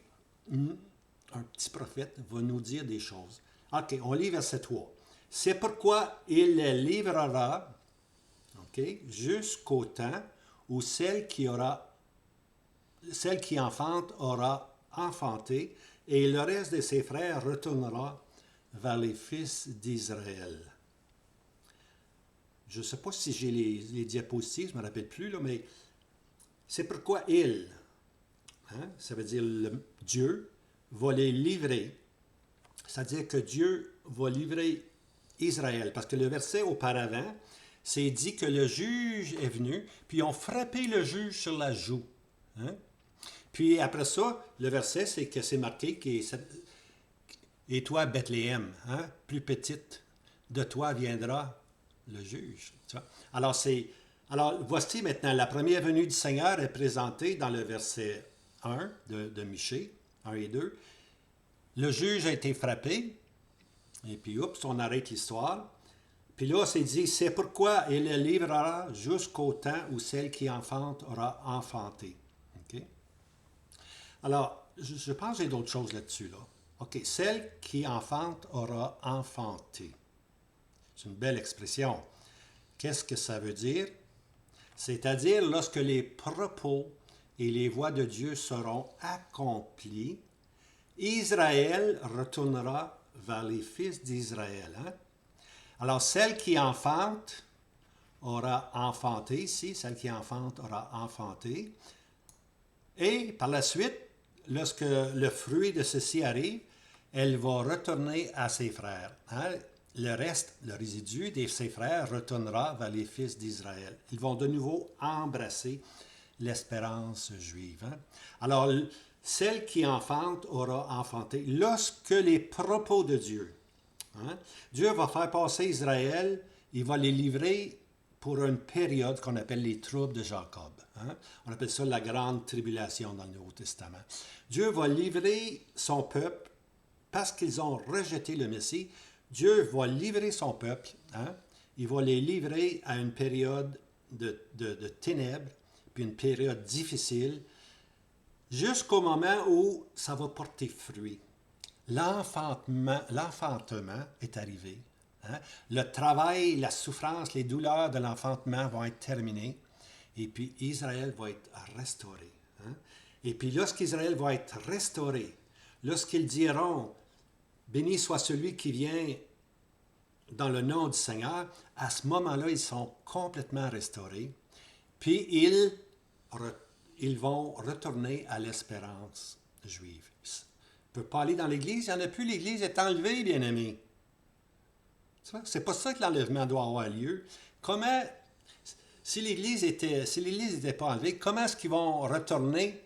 un petit prophète, va nous dire des choses. OK, on lit verset 3. C'est pourquoi il les livrera okay, jusqu'au temps où celle qui enfante aura enfanté, et le reste de ses frères retournera vers les fils d'Israël. Je ne sais pas si j'ai les diapositives, je ne me rappelle plus, là, mais c'est pourquoi il, hein, ça veut dire Dieu, va les livrer. C'est-à-dire que Dieu va livrer Israël. Parce que le verset auparavant, c'est dit que le juge est venu, puis ils ont frappé le juge sur la joue. Hein? Puis après ça, le verset, c'est que c'est marqué et toi, Bethléem, hein, plus petite, de toi viendra le juge. Tu vois? Alors, voici maintenant, la première venue du Seigneur est présentée dans le verset 1 de Michée, 1 et 2. Le juge a été frappé, et puis, oups, on arrête l'histoire. Puis là, c'est dit, c'est pourquoi il le livrera jusqu'au temps où celle qui enfante aura enfanté. Okay? Alors, je pense que j'ai d'autres choses là-dessus. Là. OK, celle qui enfante aura enfanté. C'est une belle expression. Qu'est-ce que ça veut dire? C'est-à-dire, lorsque les propos et les voies de Dieu seront accomplis, Israël retournera vers les fils d'Israël. Hein? Alors, celle qui enfante aura enfanté, ici, celle qui enfante aura enfanté. Et par la suite, lorsque le fruit de ceci arrive, elle va retourner à ses frères. Hein? Le reste, le résidu de ses frères retournera vers les fils d'Israël. Ils vont de nouveau embrasser l'espérance juive. Hein? Alors, celle qui enfante aura enfanté. Lorsque les propos de Dieu, hein, Dieu va faire passer Israël, il va les livrer pour une période qu'on appelle les troubles de Jacob. Hein? On appelle ça la grande tribulation dans le Nouveau Testament. Dieu va livrer son peuple parce qu'ils ont rejeté le Messie. Dieu va livrer son peuple. Hein? Il va les livrer à une période de ténèbres, puis une période difficile, jusqu'au moment où ça va porter fruit. L'enfantement est arrivé. Hein? Le travail, la souffrance, les douleurs de l'enfantement vont être terminées. Et puis Israël va être restauré. Hein? Et puis lorsqu'Israël va être restauré, lorsqu'ils diront « Béni soit celui qui vient dans le nom du Seigneur », à ce moment-là, ils sont complètement restaurés. Puis ils vont retourner à l'espérance juive. On ne peut pas aller dans l'Église, il n'y en a plus, l'Église est enlevée, bien-aimés. C'est pas ça que l'enlèvement doit avoir lieu. Comment, si l'Église n'était pas enlevée, comment est-ce qu'ils vont retourner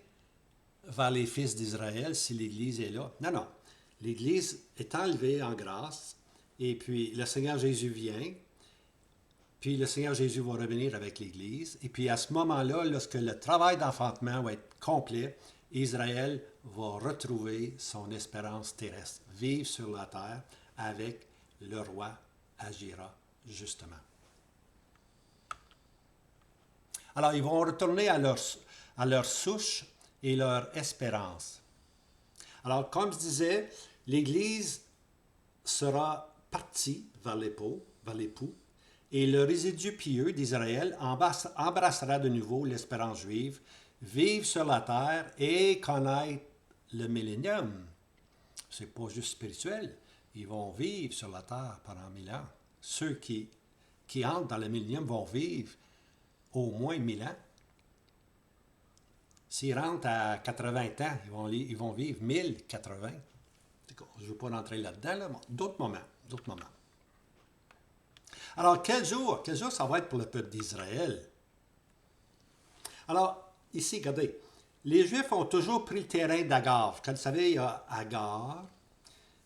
vers les fils d'Israël si l'Église est là? Non, non. L'Église est enlevée en grâce, et puis le Seigneur Jésus vient, puis le Seigneur Jésus va revenir avec l'Église, et puis à ce moment-là, lorsque le travail d'enfantement va être complet, Israël va retrouver son espérance terrestre, vivre sur la terre avec le roi agira justement. Alors, ils vont retourner à leur souche et leur espérance. Alors, comme je disais, l'Église sera partie vers l'époux, et le résidu pieux d'Israël embrassera de nouveau l'espérance juive, vivre sur la terre et connaître le millénium. C'est pas juste spirituel. Ils vont vivre sur la terre pendant 1000 ans. Ceux qui entrent dans le millénium vont vivre au moins 1000 ans. S'ils rentrent à 80 ans, ils vont vivre 1080. Je ne veux pas rentrer là-dedans, là, d'autres moments. Alors, quel jour ça va être pour le peuple d'Israël? Alors, ici, regardez, les Juifs ont toujours pris le terrain d'Agar. Comme vous savez, il y a Agar,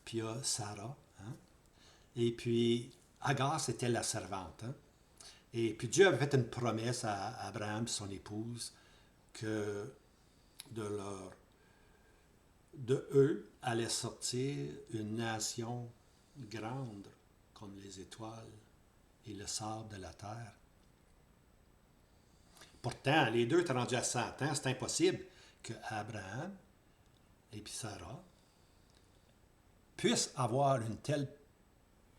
puis il y a Sarah. Hein? Et puis, Agar, c'était la servante. Hein? Et puis, Dieu avait fait une promesse à Abraham, son épouse, que de eux allait sortir une nation grande comme les étoiles et le sable de la terre. Pourtant, les deux étaient rendus à 100 ans. C'est impossible que Abraham et puis Sarah puissent avoir une telle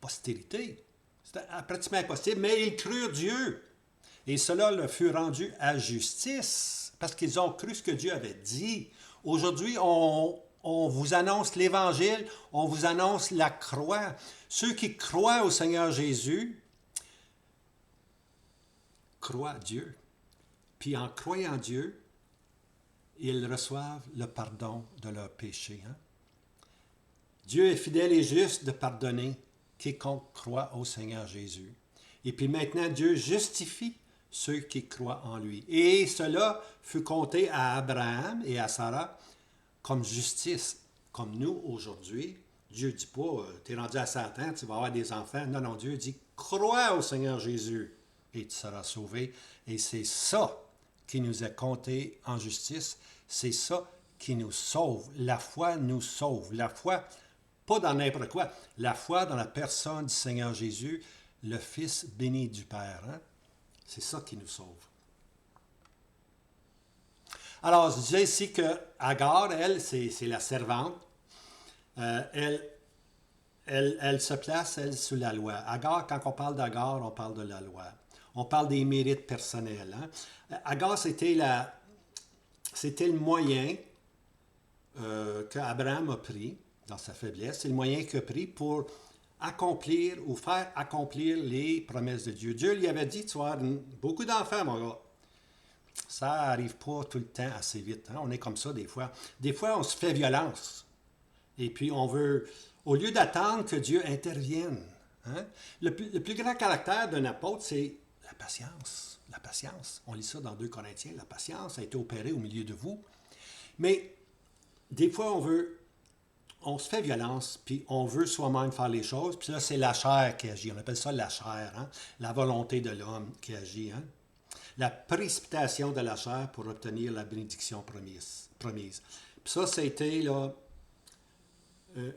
postérité. C'était pratiquement impossible, mais ils crurent Dieu. Et cela leur fut rendu à justice, parce qu'ils ont cru ce que Dieu avait dit. Aujourd'hui, on vous annonce l'Évangile, on vous annonce la croix. Ceux qui croient au Seigneur Jésus croient Dieu. Puis en croyant Dieu, ils reçoivent le pardon de leurs péchés. Hein? Dieu est fidèle et juste de pardonner quiconque croit au Seigneur Jésus. Et puis maintenant, Dieu justifie ceux qui croient en lui. Et cela fut compté à Abraham et à Sarah comme justice, comme nous aujourd'hui. Dieu ne dit pas, tu es rendu à 100 ans, tu vas avoir des enfants. Non, non, Dieu dit, crois au Seigneur Jésus et tu seras sauvé. Et c'est ça qui nous est compté en justice. C'est ça qui nous sauve. La foi nous sauve. La foi, pas dans n'importe quoi, la foi dans la personne du Seigneur Jésus, le Fils béni du Père. Hein? C'est ça qui nous sauve. Alors, je disais ici que Agar, elle, c'est la servante. Elle se place, elle, sous la loi. Agar, quand on parle d'Agar, on parle de la loi. On parle des mérites personnels. Hein? Agar, c'était le moyen qu'Abraham a pris dans sa faiblesse. C'est le moyen qu'il a pris pour accomplir ou faire accomplir les promesses de Dieu. Dieu lui avait dit, tu vas avoir beaucoup d'enfants, mon gars. Ça n'arrive pas tout le temps assez vite. Hein? On est comme ça des fois. Des fois, on se fait violence. Et puis, on veut, au lieu d'attendre que Dieu intervienne. Hein? Le plus grand caractère d'un apôtre, c'est la patience. La patience. On lit ça dans 2 Corinthiens. La patience a été opérée au milieu de vous. Mais des fois, on se fait violence, puis on veut soi-même faire les choses. Puis là, c'est la chair qui agit. On appelle ça la chair. Hein? La volonté de l'homme qui agit. Hein? La précipitation de la chair pour obtenir la bénédiction promise. Puis ça a été là,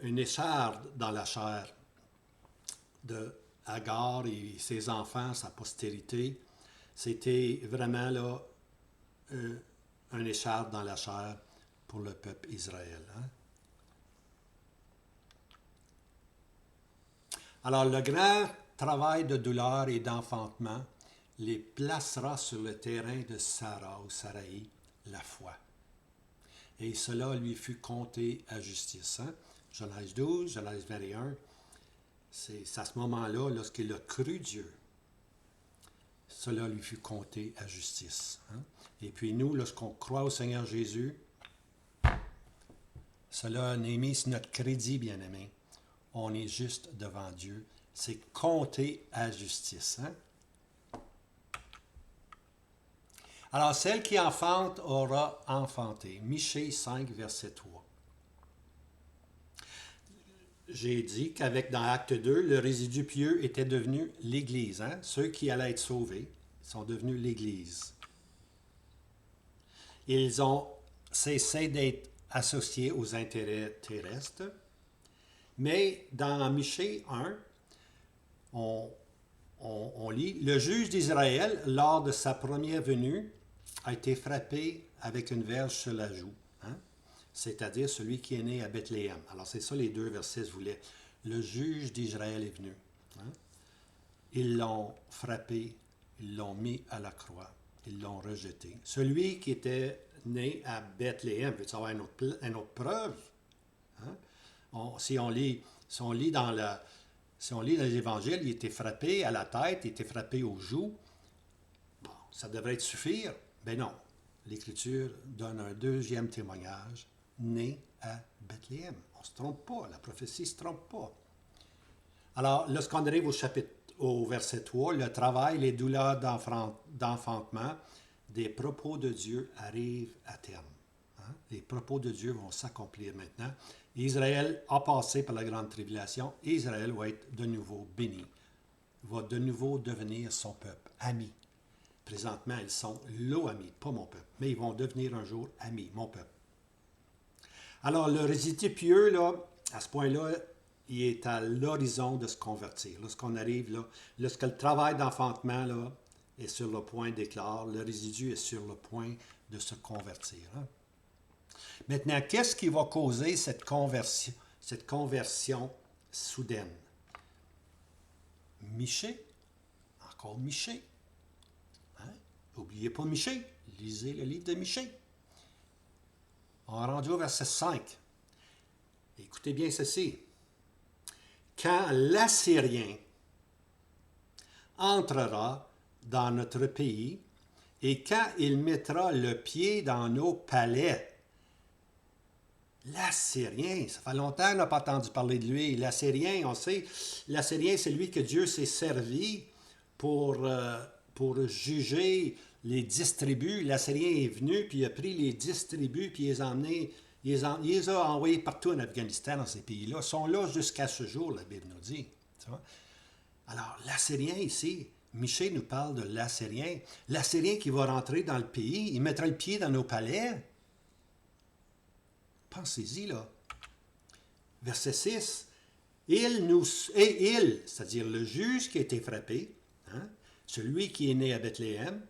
une écharde dans la chair de Agar et ses enfants, sa postérité. C'était vraiment là un écharde dans la chair pour le peuple Israël. Hein? Alors, le grand travail de douleur et d'enfantement les placera sur le terrain de Sarah ou Saraï, la foi. Et cela lui fut compté à justice. Hein? Genèse 12, Genèse 21, c'est à ce moment-là, lorsqu'il a cru Dieu, cela lui fut compté à justice. Hein? Et puis nous, lorsqu'on croit au Seigneur Jésus, cela n'est mis sur notre crédit, bien-aimé. On est juste devant Dieu. C'est compté à justice. Hein? Alors, celle qui enfante aura enfanté. Michée 5, verset 3. J'ai dit qu'avec dans Acte 2, le résidu pieux était devenu l'Église. Hein? Ceux qui allaient être sauvés sont devenus l'Église. Ils ont cessé d'être associés aux intérêts terrestres. Mais dans Michée 1, on lit, le juge d'Israël, lors de sa première venue, a été frappé avec une verge sur la joue. Hein? C'est-à-dire celui qui est né à Bethléem. Alors c'est ça les deux versets voulaient. Le juge d'Israël est venu. Hein? Ils l'ont frappé, ils l'ont mis à la croix, ils l'ont rejeté. Celui qui était né à Bethléem, veux-tu avoir une autre preuve? Hein? Si on lit dans les évangiles, il était frappé à la tête, il était frappé aux joues. Bon, ça devrait être suffire. Mais non, l'Écriture donne un deuxième témoignage, né à Bethléem. On ne se trompe pas, la prophétie ne se trompe pas. Alors, lorsqu'on arrive au verset 3, le travail, les douleurs d'enfantement, des propos de Dieu arrivent à terme. Hein? Les propos de Dieu vont s'accomplir maintenant. Israël a passé par la grande tribulation. Israël va être de nouveau béni, va de nouveau devenir son peuple, ami. Présentement, ils sont l'ami, pas mon peuple, mais ils vont devenir un jour amis, mon peuple. Alors, le résidu pieux, là, à ce point-là, il est à l'horizon de se convertir. Lorsqu'on arrive là, lorsque le travail d'enfantement là, est sur le point d'éclore, le résidu est sur le point de se convertir. Hein? Maintenant, qu'est-ce qui va causer cette conversion soudaine? Michée, encore Michée. Hein? N'oubliez pas Michée, lisez le livre de Michée. On est rendu au verset 5. Écoutez bien ceci. Quand l'Assyrien entrera dans notre pays et quand il mettra le pied dans nos palais, l'Assyrien, ça fait longtemps qu'on n'a pas entendu parler de lui. L'Assyrien, on sait, l'Assyrien, c'est lui que Dieu s'est servi pour juger les 10 tribus. L'Assyrien est venu, puis il a pris les 10 tribus, puis il les a emmenés, il les a envoyés partout en Afghanistan, dans ces pays-là. Ils sont là jusqu'à ce jour, la Bible nous dit. Tu vois? Alors, l'Assyrien ici, Michée nous parle de l'Assyrien. L'Assyrien qui va rentrer dans le pays, il mettra le pied dans nos palais. Pensez-y, là. Verset 6. Il, c'est-à-dire le juge qui a été frappé, hein, celui qui est né à Bethléem,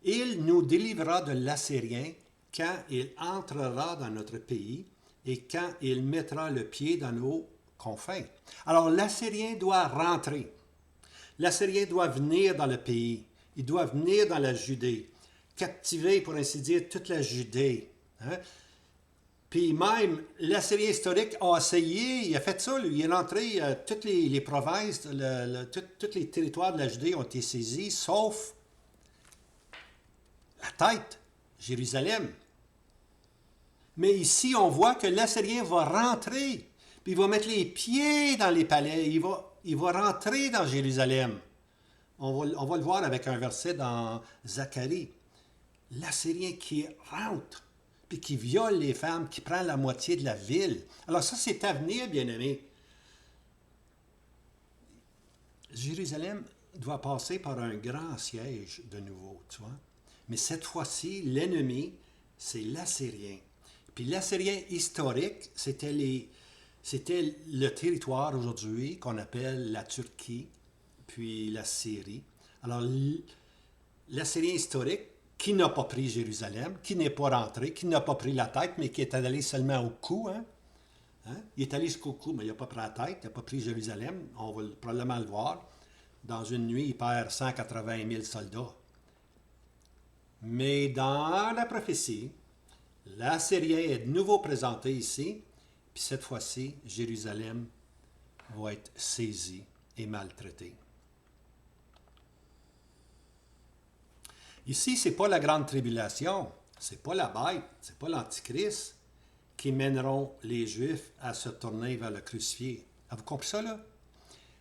il nous délivrera de l'Assyrien quand il entrera dans notre pays et quand il mettra le pied dans nos confins. Alors, l'Assyrien doit rentrer. L'Assyrien doit venir dans le pays. Il doit venir dans la Judée, captiver, pour ainsi dire, toute la Judée. Hein? Puis même, l'Assyrien historique a essayé, il a fait ça, lui, il est rentré, toutes les provinces, tous les territoires de la Judée ont été saisis, sauf la tête, Jérusalem. Mais ici, on voit que l'Assyrien va rentrer, puis il va mettre les pieds dans les palais, il va rentrer dans Jérusalem. On va le voir avec un verset dans Zacharie. L'Assyrien qui rentre, puis qui viole les femmes, qui prend la moitié de la ville. Alors ça, c'est à venir, bien-aimés. Jérusalem doit passer par un grand siège de nouveau, tu vois. Mais cette fois-ci, l'ennemi, c'est l'Assyrien. Puis l'Assyrien historique, c'était le territoire aujourd'hui qu'on appelle la Turquie, puis la Syrie. Alors, l'Assyrien historique, qui n'a pas pris Jérusalem, qui n'est pas rentré, qui n'a pas pris la tête, mais qui est allé seulement au cou. Hein? Il est allé jusqu'au cou, mais il n'a pas pris la tête, il n'a pas pris Jérusalem. On va probablement le voir. Dans une nuit, il perd 180 000 soldats. Mais dans la prophétie, l'Assyrien est de nouveau présenté ici, puis cette fois-ci, Jérusalem va être saisie et maltraitée. Ici, ce n'est pas la grande tribulation, c'est pas la bête, c'est pas l'Antichrist qui mèneront les Juifs à se tourner vers le crucifié. Avez-vous compris ça, là?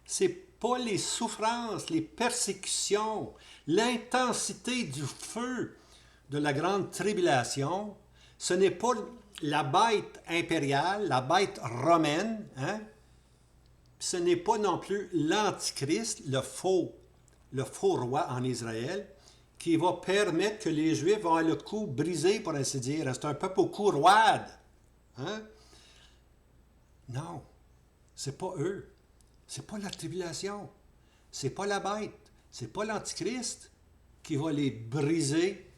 C'est pas les souffrances, les persécutions, l'intensité du feu de la grande tribulation. Ce n'est pas la bête impériale, la bête romaine, hein? Ce n'est pas non plus l'Antichrist, le faux roi en Israël, qui va permettre que les Juifs vont avoir le cou brisé, pour ainsi dire. C'est un peuple au cou roide. Hein? Non, c'est pas eux. C'est pas la tribulation. C'est pas la bête. C'est pas l'Antichrist qui va les briser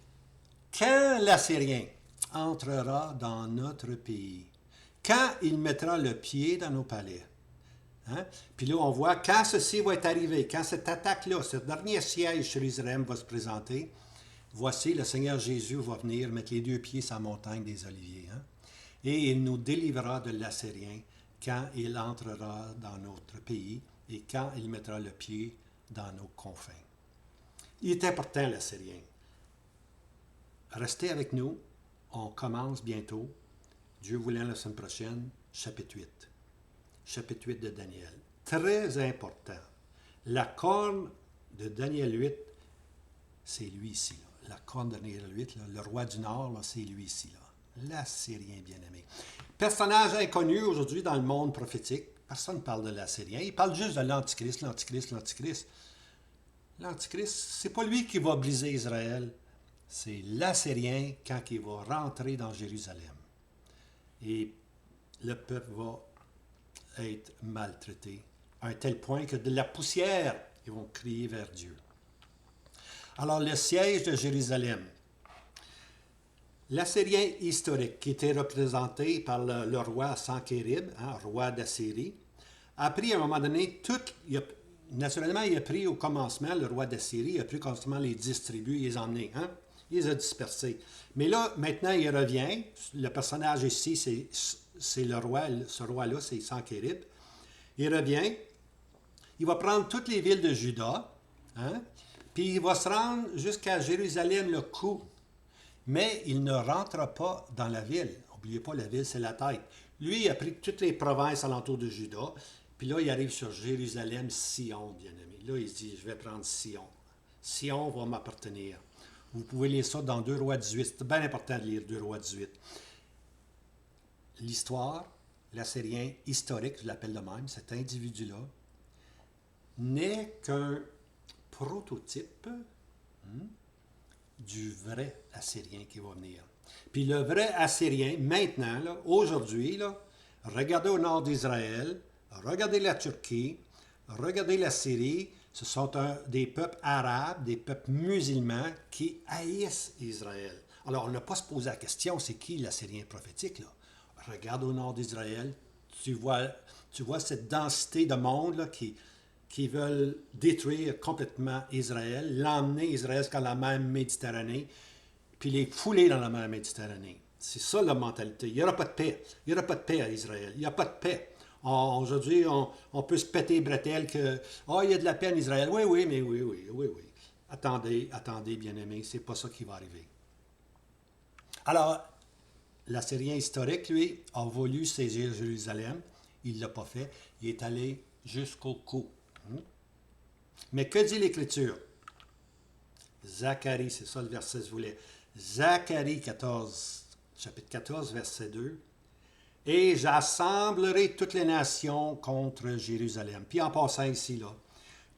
quand l'Assyrien entrera dans notre pays. Quand il mettra le pied dans nos palais. Hein? Puis là, on voit quand ceci va être arrivé, quand cette attaque-là, ce dernier siège sur Israël va se présenter, voici, le Seigneur Jésus va venir mettre les 2 pieds sur la montagne des Oliviers. Hein? Et il nous délivrera de l'Assyrien quand il entrera dans notre pays et quand il mettra le pied dans nos confins. Il est important, l'Assyrien. Restez avec nous. On commence bientôt, Dieu voulant la semaine prochaine, chapitre 8. Chapitre 8 de Daniel. Très important. La corne de Daniel 8, c'est lui ici. Là. La corne de Daniel 8, là, le roi du Nord, là, c'est lui ici. Là. L'Assyrien bien-aimé. Personnage inconnu aujourd'hui dans le monde prophétique. Personne ne parle de l'Assyrien. Il parle juste de l'Antichrist, l'Antichrist, l'Antichrist. L'Antichrist, c'est pas lui qui va briser Israël. C'est l'Assyrien quand il va rentrer dans Jérusalem. Et le peuple va être maltraités, à un tel point que de la poussière, ils vont crier vers Dieu. Alors, le siège de Jérusalem, l'Assyrien historique, qui était représenté par le roi Sankérib, roi d'Assyrie, a pris à un moment donné naturellement, il a pris au commencement, le roi d'Assyrie, il a pris constamment les 10 tribus, il les a emmenés, il les a dispersés. Mais là, maintenant, il revient, le personnage ici, c'est le roi, ce roi-là, c'est Sankérib. Il revient, il va prendre toutes les villes de Juda, puis il va se rendre jusqu'à Jérusalem le cou. Mais il ne rentre pas dans la ville. N'oubliez pas, la ville, c'est la tête. Lui, il a pris toutes les provinces alentour de Juda, puis là, il arrive sur Jérusalem, Sion, bien-aimé. Là, il se dit, je vais prendre Sion. Sion va m'appartenir. Vous pouvez lire ça dans 2 Rois 18. C'est bien important de lire 2 Rois 18. L'histoire, l'Assyrien historique, je l'appelle de même, cet individu-là, n'est qu'un prototype du vrai Assyrien qui va venir. Puis le vrai Assyrien, maintenant, là, aujourd'hui, là, regardez au nord d'Israël, regardez la Turquie, regardez la Syrie, ce sont des peuples arabes, des peuples musulmans qui haïssent Israël. Alors, on n'a pas à se poser la question, c'est qui l'Assyrien prophétique, là? Regarde au nord d'Israël, tu vois cette densité de monde là, qui veulent détruire complètement Israël, l'emmener Israël jusqu'à la mer Méditerranée, puis les fouler dans la mer Méditerranée. C'est ça la mentalité. Il n'y aura pas de paix. Il n'y aura pas de paix à Israël. Il n'y a pas de paix. Aujourd'hui, on peut se péter les bretelles que il y a de la paix en Israël. Oui, mais oui. Attendez, bien-aimés, c'est pas ça qui va arriver. Alors, l'Assyrien historique, lui, a voulu saisir Jérusalem. Il ne l'a pas fait. Il est allé jusqu'au cou. Mais que dit l'Écriture? Zacharie, c'est ça le verset, je voulais. Zacharie 14, chapitre 14, verset 2. Et j'assemblerai toutes les nations contre Jérusalem. Puis en passant ici, là,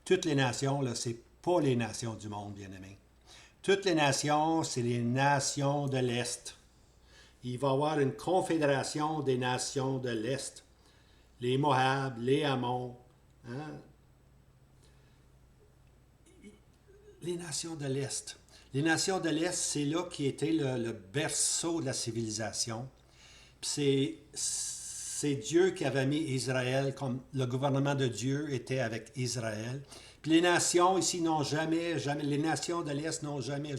toutes les nations, là, c'est pas les nations du monde, bien-aimés. Toutes les nations, c'est les nations de l'Est. Il va y avoir une confédération des nations de l'Est. Les Moab, les Ammons, les nations de l'Est. Les nations de l'Est, c'est là qui était le berceau de la civilisation. Puis c'est Dieu qui avait mis Israël, comme le gouvernement de Dieu était avec Israël. Puis les nations ici n'ont jamais, les nations de l'Est n'ont jamais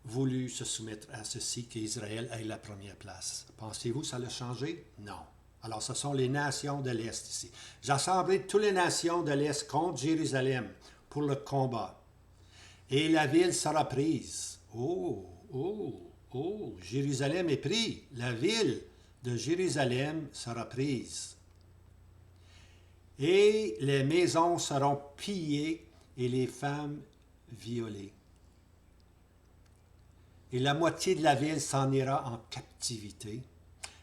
voulu se soumettre à ceci, qu'Israël ait la première place. Pensez-vous que ça l'a changé? Non. Alors, ce sont les nations de l'Est ici. J'assemblerai toutes les nations de l'Est contre Jérusalem pour le combat. et la ville sera prise. Oh, oh, oh, Jérusalem est prise. La ville de Jérusalem sera prise. Et les maisons seront pillées et les femmes violées. Et la moitié de la ville s'en ira en captivité,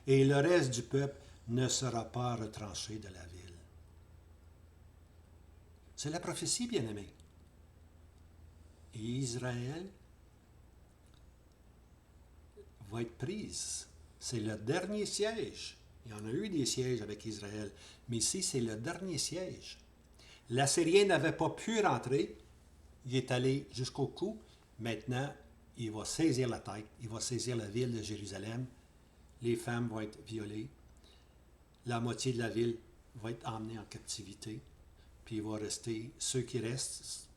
et le reste du peuple ne sera pas retranché de la ville. C'est la prophétie, bien-aimés. Et Israël va être prise. C'est le dernier siège. Il y en a eu des sièges avec Israël, mais ici, c'est le dernier siège. L'Assyrien n'avait pas pu rentrer. Il est allé jusqu'au cou. Maintenant, il va saisir la tête. Il va saisir la ville de Jérusalem. Les femmes vont être violées. La moitié de la ville va être emmenée en captivité. Puis il va rester, ceux qui restent,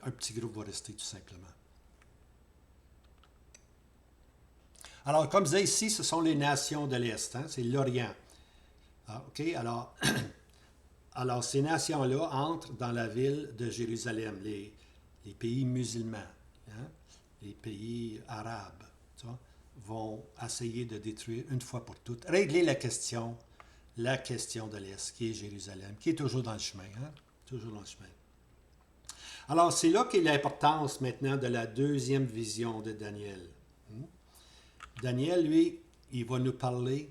un petit groupe va rester tout simplement. Alors, comme je disais ici, ce sont les nations de l'Est, hein? C'est l'Orient. Ah, OK? Alors, ces nations-là entrent dans la ville de Jérusalem, les pays musulmans, hein? Les pays arabes, vont essayer de détruire une fois pour toutes, régler la question de l'Est, qui est Jérusalem, qui est toujours dans le chemin, hein? Toujours dans le chemin. Alors, c'est là qu'est l'importance maintenant de la deuxième vision de Daniel. Daniel, lui, il va nous parler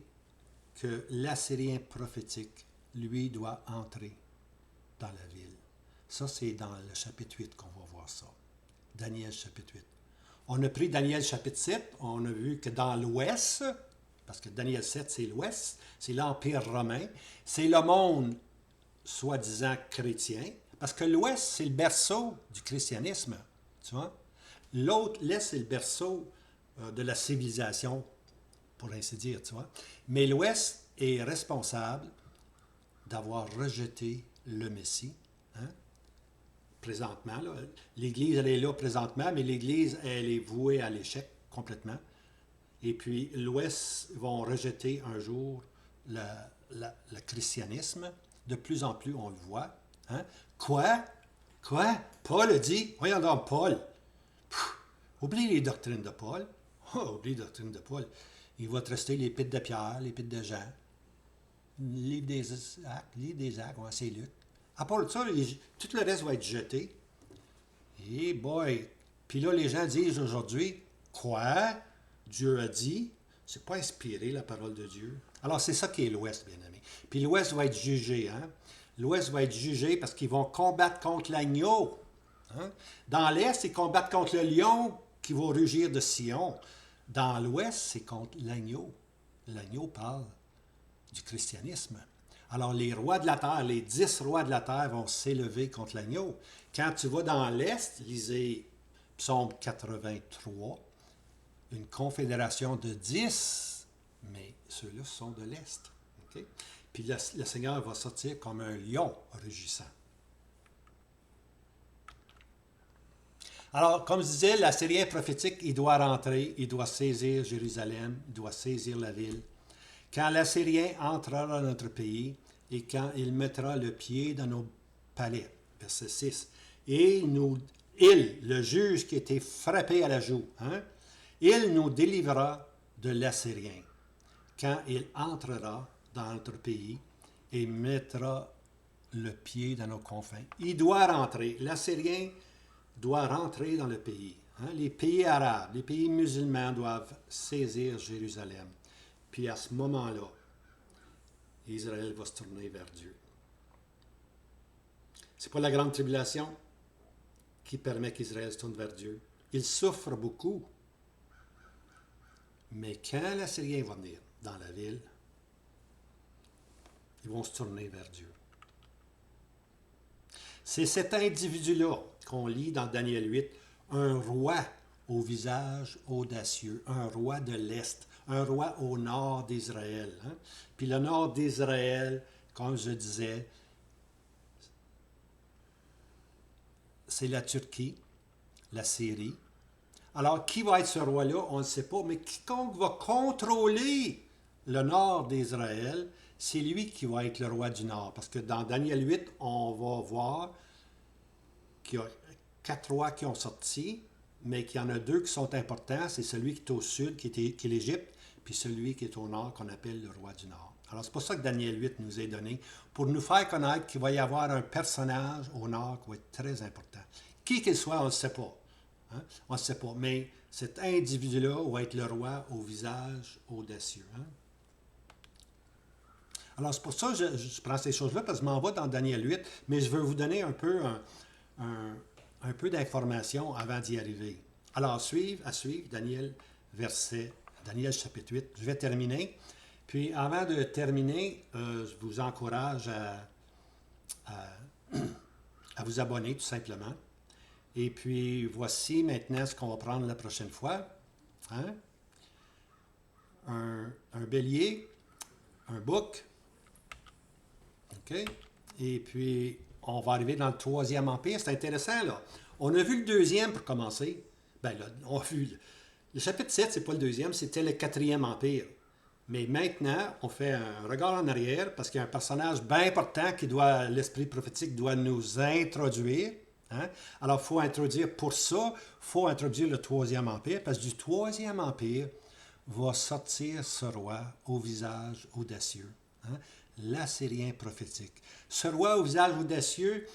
que l'Assyrien prophétique, lui, doit entrer dans la ville. Ça, c'est dans le chapitre 8 qu'on va voir ça. Daniel chapitre 8. On a pris Daniel chapitre 7, on a vu que dans l'Ouest, parce que Daniel 7, c'est l'Ouest, c'est l'Empire romain, c'est le monde soi-disant chrétien, parce que l'Ouest, c'est le berceau du christianisme, tu vois. L'Est, c'est le berceau de la civilisation, pour ainsi dire, tu vois. Mais l'Ouest est responsable d'avoir rejeté le Messie, hein? Présentement, là. L'Église, elle est là présentement, mais l'Église, elle est vouée à l'échec complètement. Et puis, l'Ouest vont rejeter un jour le christianisme. De plus en plus, on le voit. Hein? Quoi? Paul a dit, voyons donc, Paul. Oublie les doctrines de Paul. Oublie les doctrines de Paul. Il va te rester l'épître de Pierre, l'épître de Jean, le livre des Actes, ouais, c'est Luc. À part ça, tout le reste va être jeté. Et boy! Puis là, les gens disent aujourd'hui, quoi? Dieu a dit, c'est pas inspiré la parole de Dieu. Alors, c'est ça qui est l'Ouest, bien aimé. Puis l'Ouest va être jugé, hein? L'Ouest va être jugé parce qu'ils vont combattre contre l'agneau. Hein? Dans l'Est, ils combattent contre le lion qui va rugir de Sion. Dans l'Ouest, c'est contre l'agneau. L'agneau parle du christianisme. Alors, les rois de la terre, les 10 rois de la terre vont s'élever contre l'agneau. Quand tu vas dans l'Est, lisez Psaume 83, une confédération de 10, mais ceux-là sont de l'Est. Okay? Puis le Seigneur va sortir comme un lion rugissant. Alors, comme je disais, l'Assyrien prophétique, il doit rentrer, il doit saisir Jérusalem, il doit saisir la ville. Quand l'Assyrien entrera dans notre pays et quand il mettra le pied dans nos palais, verset 6, et il, le juge qui était frappé à la joue, hein, il nous délivrera de l'Assyrien quand il entrera dans notre pays et mettra le pied dans nos confins. Il doit rentrer. L'Assyrien doit rentrer dans le pays. Hein. Les pays arabes, les pays musulmans doivent saisir Jérusalem. Puis à ce moment-là, Israël va se tourner vers Dieu. C'est pas la grande tribulation qui permet qu'Israël se tourne vers Dieu. Il souffre beaucoup. Mais quand l'Assyrien va venir dans la ville, ils vont se tourner vers Dieu. C'est cet individu-là qu'on lit dans Daniel 8, un roi au visage audacieux, un roi de l'Est, un roi au nord d'Israël. Hein? Puis le nord d'Israël, comme je disais, c'est la Turquie, la Syrie. Alors, qui va être ce roi-là? On ne sait pas, mais quiconque va contrôler le nord d'Israël, c'est lui qui va être le roi du nord. Parce que dans Daniel 8, on va voir qu'il y a 4 rois qui ont sorti, mais qu'il y en a 2 qui sont importants. C'est celui qui est au sud, qui est l'Égypte, puis celui qui est au nord, qu'on appelle le roi du nord. Alors, c'est pour ça que Daniel 8 nous est donné, pour nous faire connaître qu'il va y avoir un personnage au nord qui va être très important. Qui qu'il soit, on ne le sait pas. Hein? On ne le sait pas. Mais cet individu-là va être le roi au visage audacieux. Hein? Alors, c'est pour ça que je prends ces choses-là, parce que je m'en vais dans Daniel 8, mais je veux vous donner un peu d'informations avant d'y arriver. Alors, à suivre, Daniel chapitre 8. Je vais terminer. Puis, avant de terminer, je vous encourage à vous abonner, tout simplement. Et puis, voici maintenant ce qu'on va prendre la prochaine fois. Hein? Un bélier, un bouc. OK? Et puis, on va arriver dans le 3e empire. C'est intéressant, là. On a vu le 2e pour commencer. Bien, là, on a vu... Le chapitre 7, c'est pas le 2e, c'était le 4e empire. Mais maintenant, on fait un regard en arrière parce qu'il y a un personnage bien important l'esprit prophétique doit nous introduire. Hein? Alors, il faut introduire pour ça, il faut introduire le 3e empire parce que du 3e empire va sortir ce roi au visage audacieux. Hein? L'Assyrien prophétique. Ce roi au visage audacieux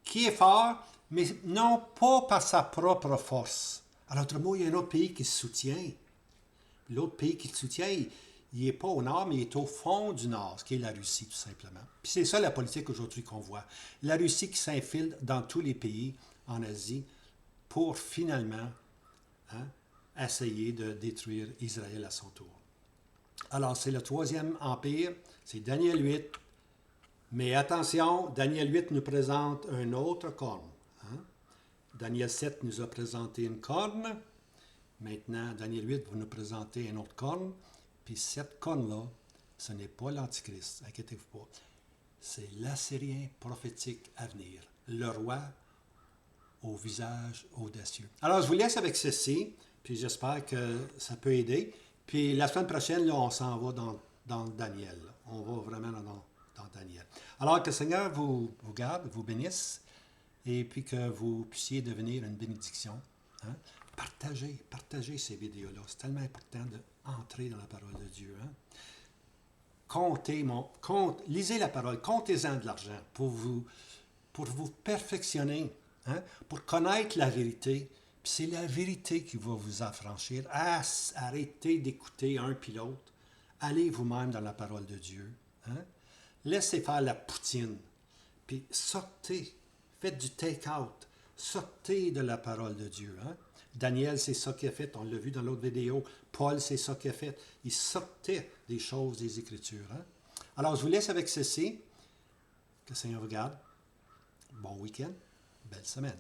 qui est fort, mais non pas par sa propre force. À l'autre mot, il y a un autre pays qui se soutient. L'autre pays qui le soutient, il n'est pas au nord, mais il est au fond du nord, ce qui est la Russie, tout simplement. Puis c'est ça la politique aujourd'hui qu'on voit. La Russie qui s'infiltre dans tous les pays en Asie pour finalement essayer de détruire Israël à son tour. Alors, c'est le 3e empire, c'est Daniel 8. Mais attention, Daniel 8 nous présente un autre corne. Hein? Daniel 7 nous a présenté une corne. Maintenant, Daniel 8 va nous présenter un autre corne. Puis cette corne-là, ce n'est pas l'Antichrist, inquiétez-vous pas. C'est l'Assyrien prophétique à venir, le roi au visage audacieux. Alors, je vous laisse avec ceci, puis j'espère que ça peut aider. Puis la semaine prochaine, là, on s'en va dans Daniel. On va vraiment dans Daniel. Alors, que le Seigneur vous garde, vous bénisse, et puis que vous puissiez devenir une bénédiction. Hein? Partagez ces vidéos-là. C'est tellement important d'entrer dans la parole de Dieu. Hein? Lisez la parole, comptez-en de l'argent pour vous perfectionner, hein? Pour connaître la vérité. Puis c'est la vérité qui va vous affranchir. Arrêtez d'écouter un puis l'autre. Allez vous-même dans la parole de Dieu. Hein? Laissez faire la poutine. Puis sortez. Faites du take-out. Sortez de la parole de Dieu. Hein? Daniel, c'est ça qu'il a fait. On l'a vu dans l'autre vidéo. Paul, c'est ça qu'il a fait. Il sortait des choses des Écritures. Hein? Alors, je vous laisse avec ceci. Que le Seigneur vous garde. Bon week-end. Belle semaine.